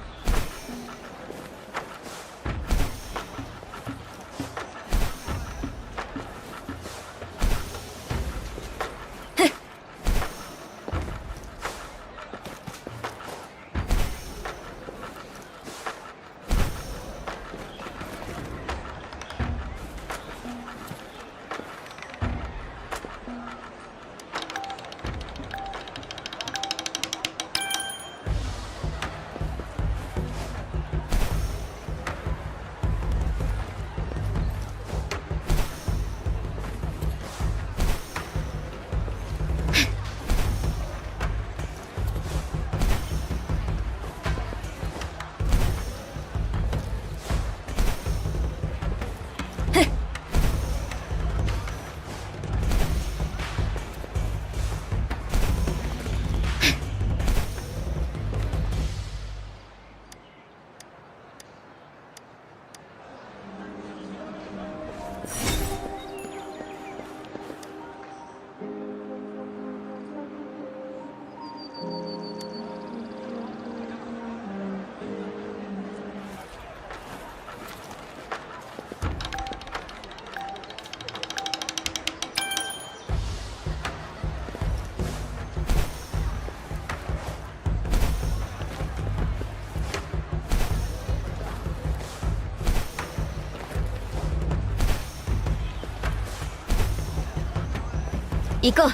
行こう。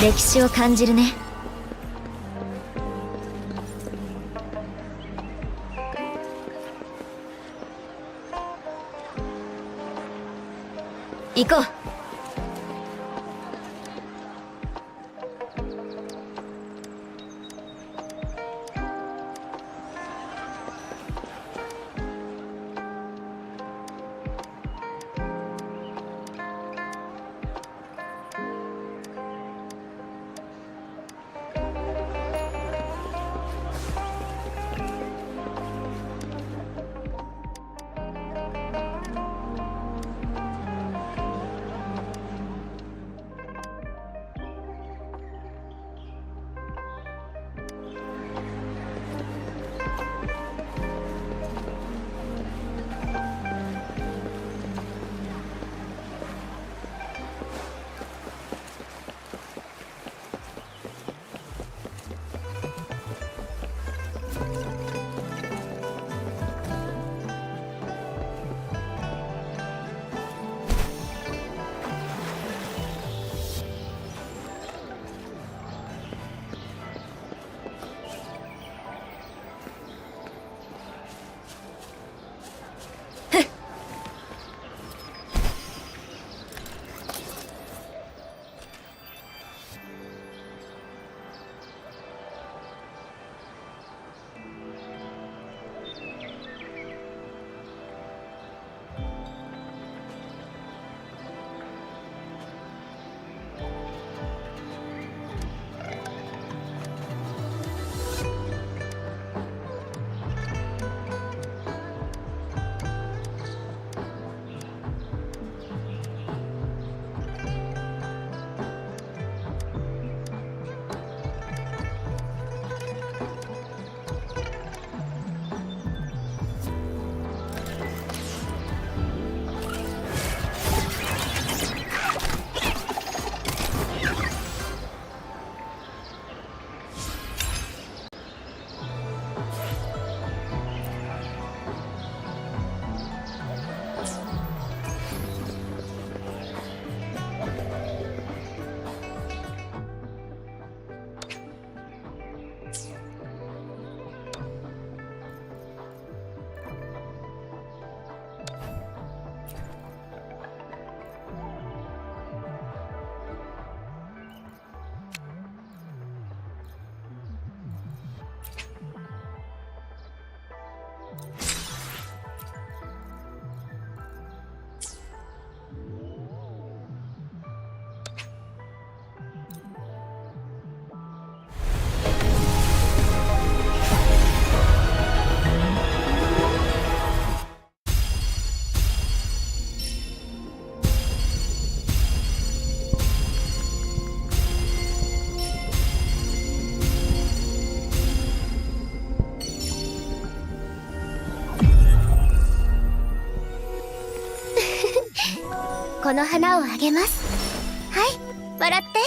歴史を感じるね。行こう。この花をあげます。はい、笑って。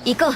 行こう。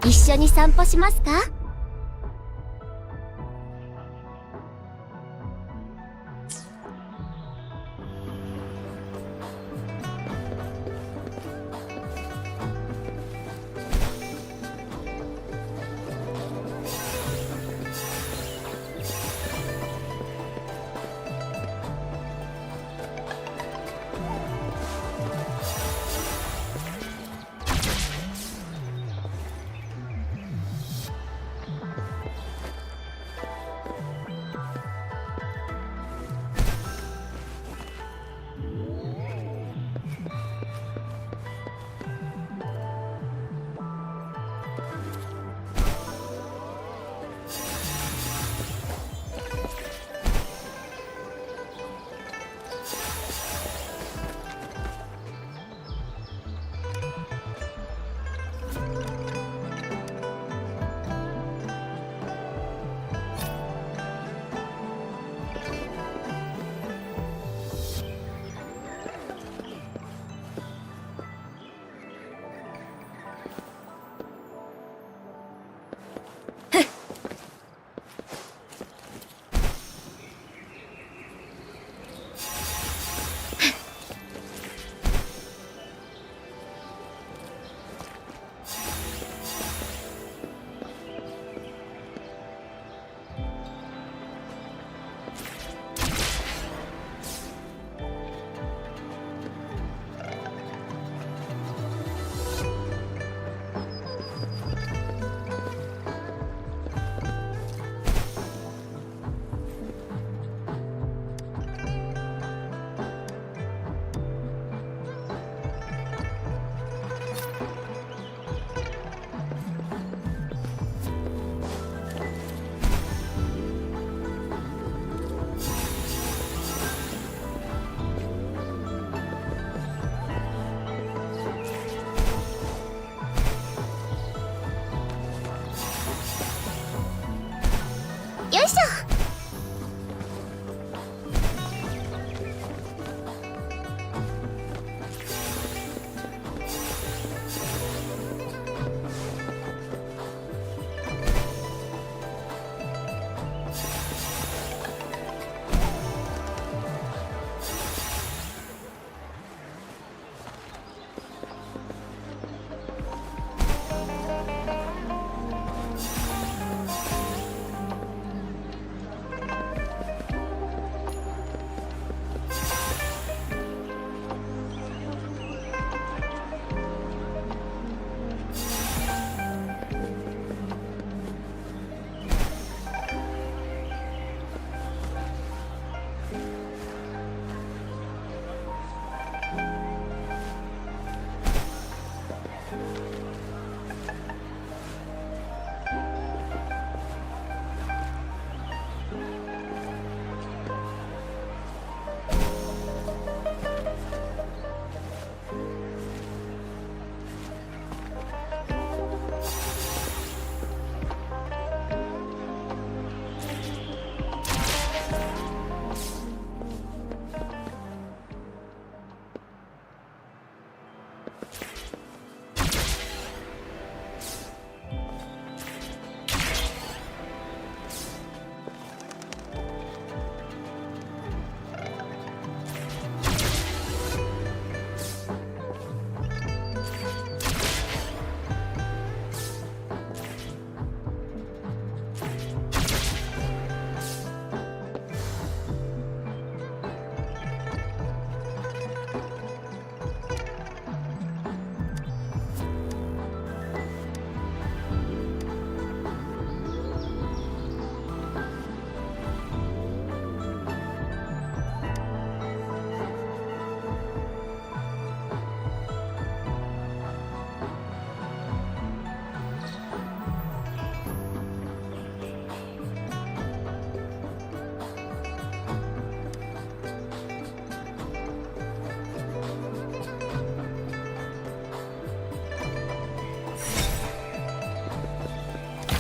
一緒に散歩しますか？よいしょ。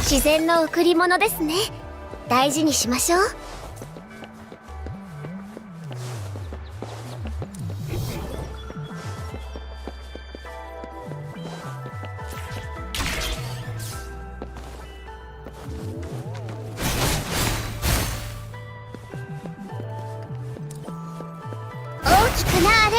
自然の贈り物ですね。大事にしましょう。大きくなあれ。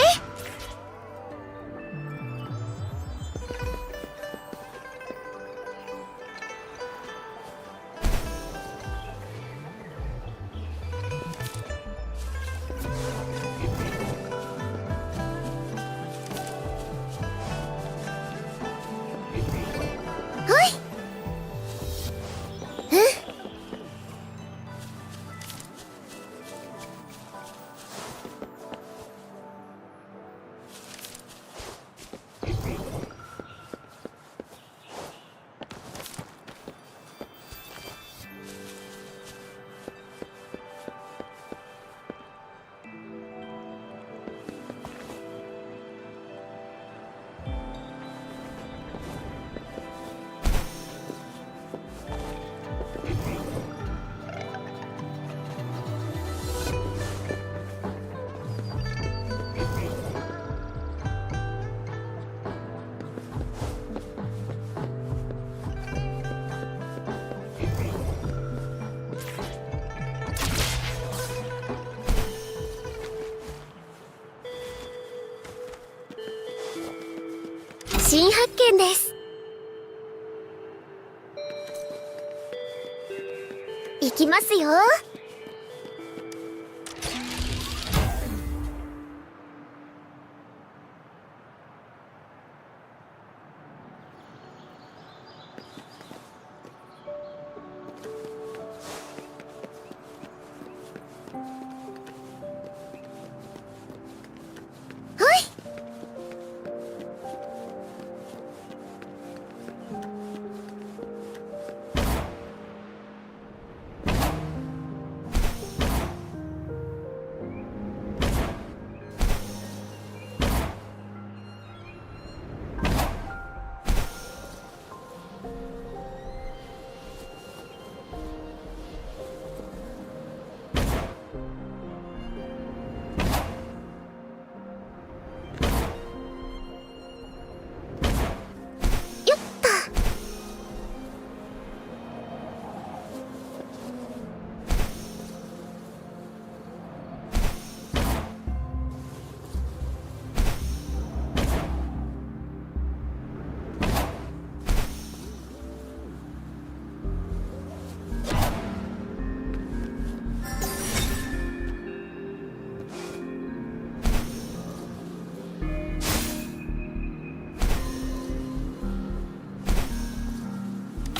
新発見です。行きますよ。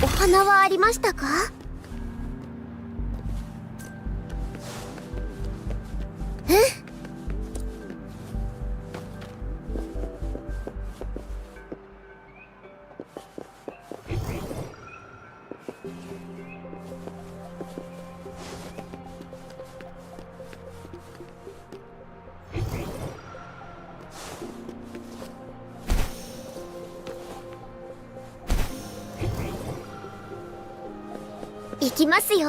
お花はありましたか？行きますよ。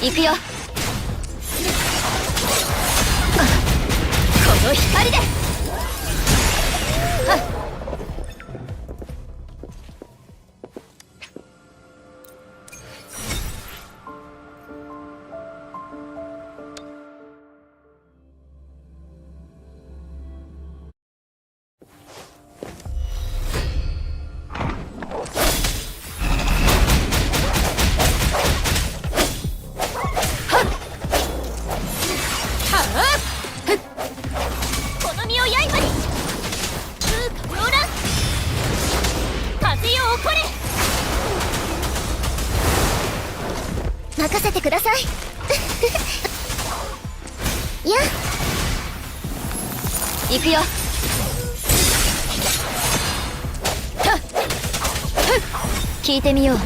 行くよ。この光で。任せてください。や行くよ。聞いてみよう。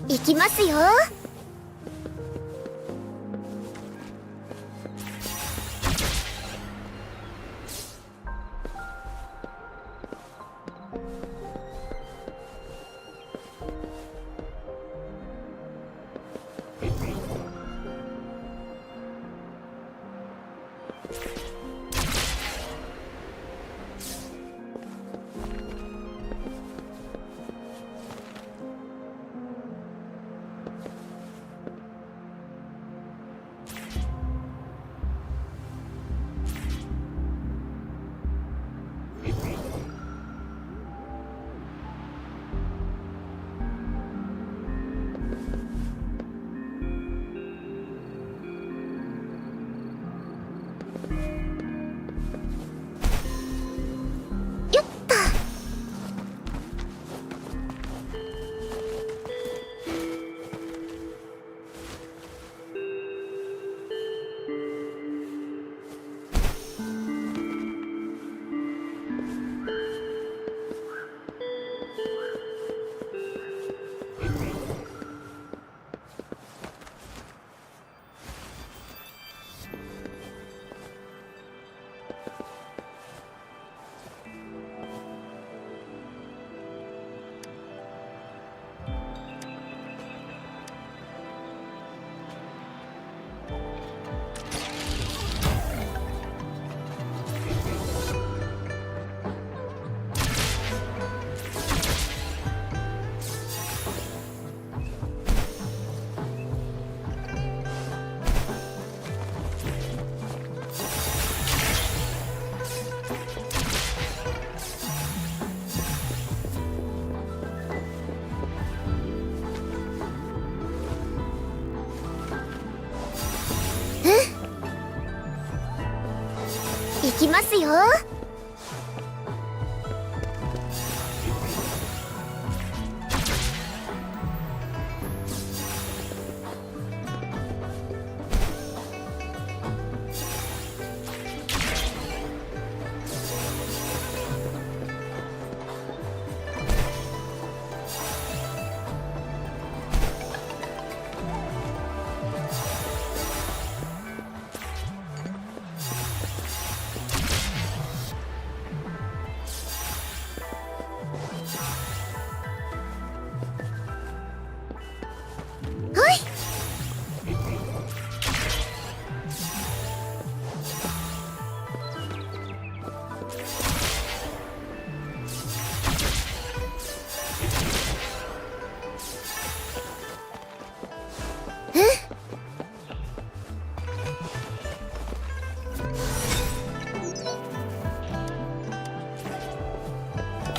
行きますよ。行きますよ。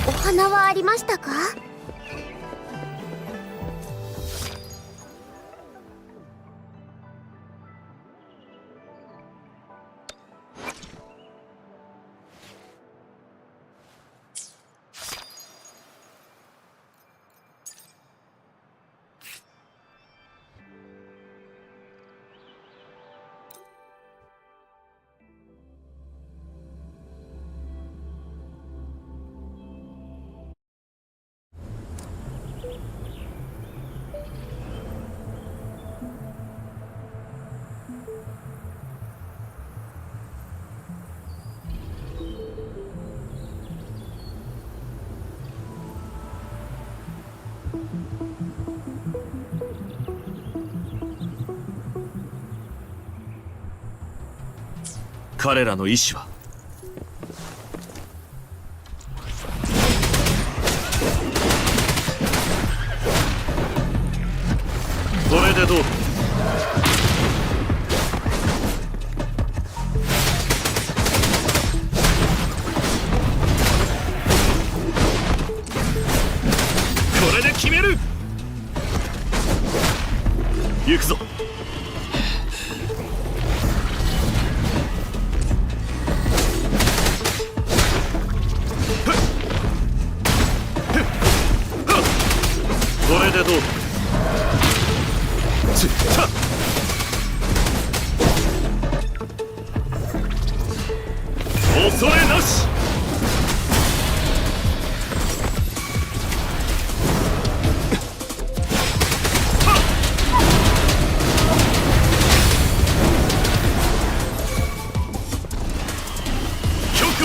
お花はありましたか？彼らの意志はこれでどうだ。これで決める。行くぞ。これでどうだ。恐れなし。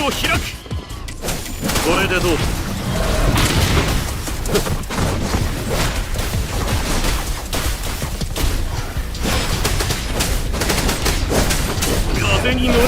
を開く。これでどうだ。風に乗れ。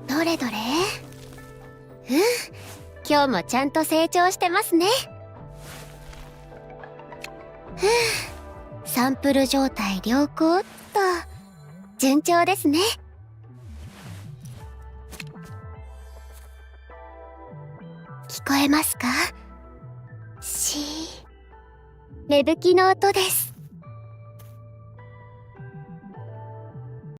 どれどれ？今日もちゃんと成長してますね。サンプル状態良好っと順調ですね。聞こえますか？芽吹きの音です。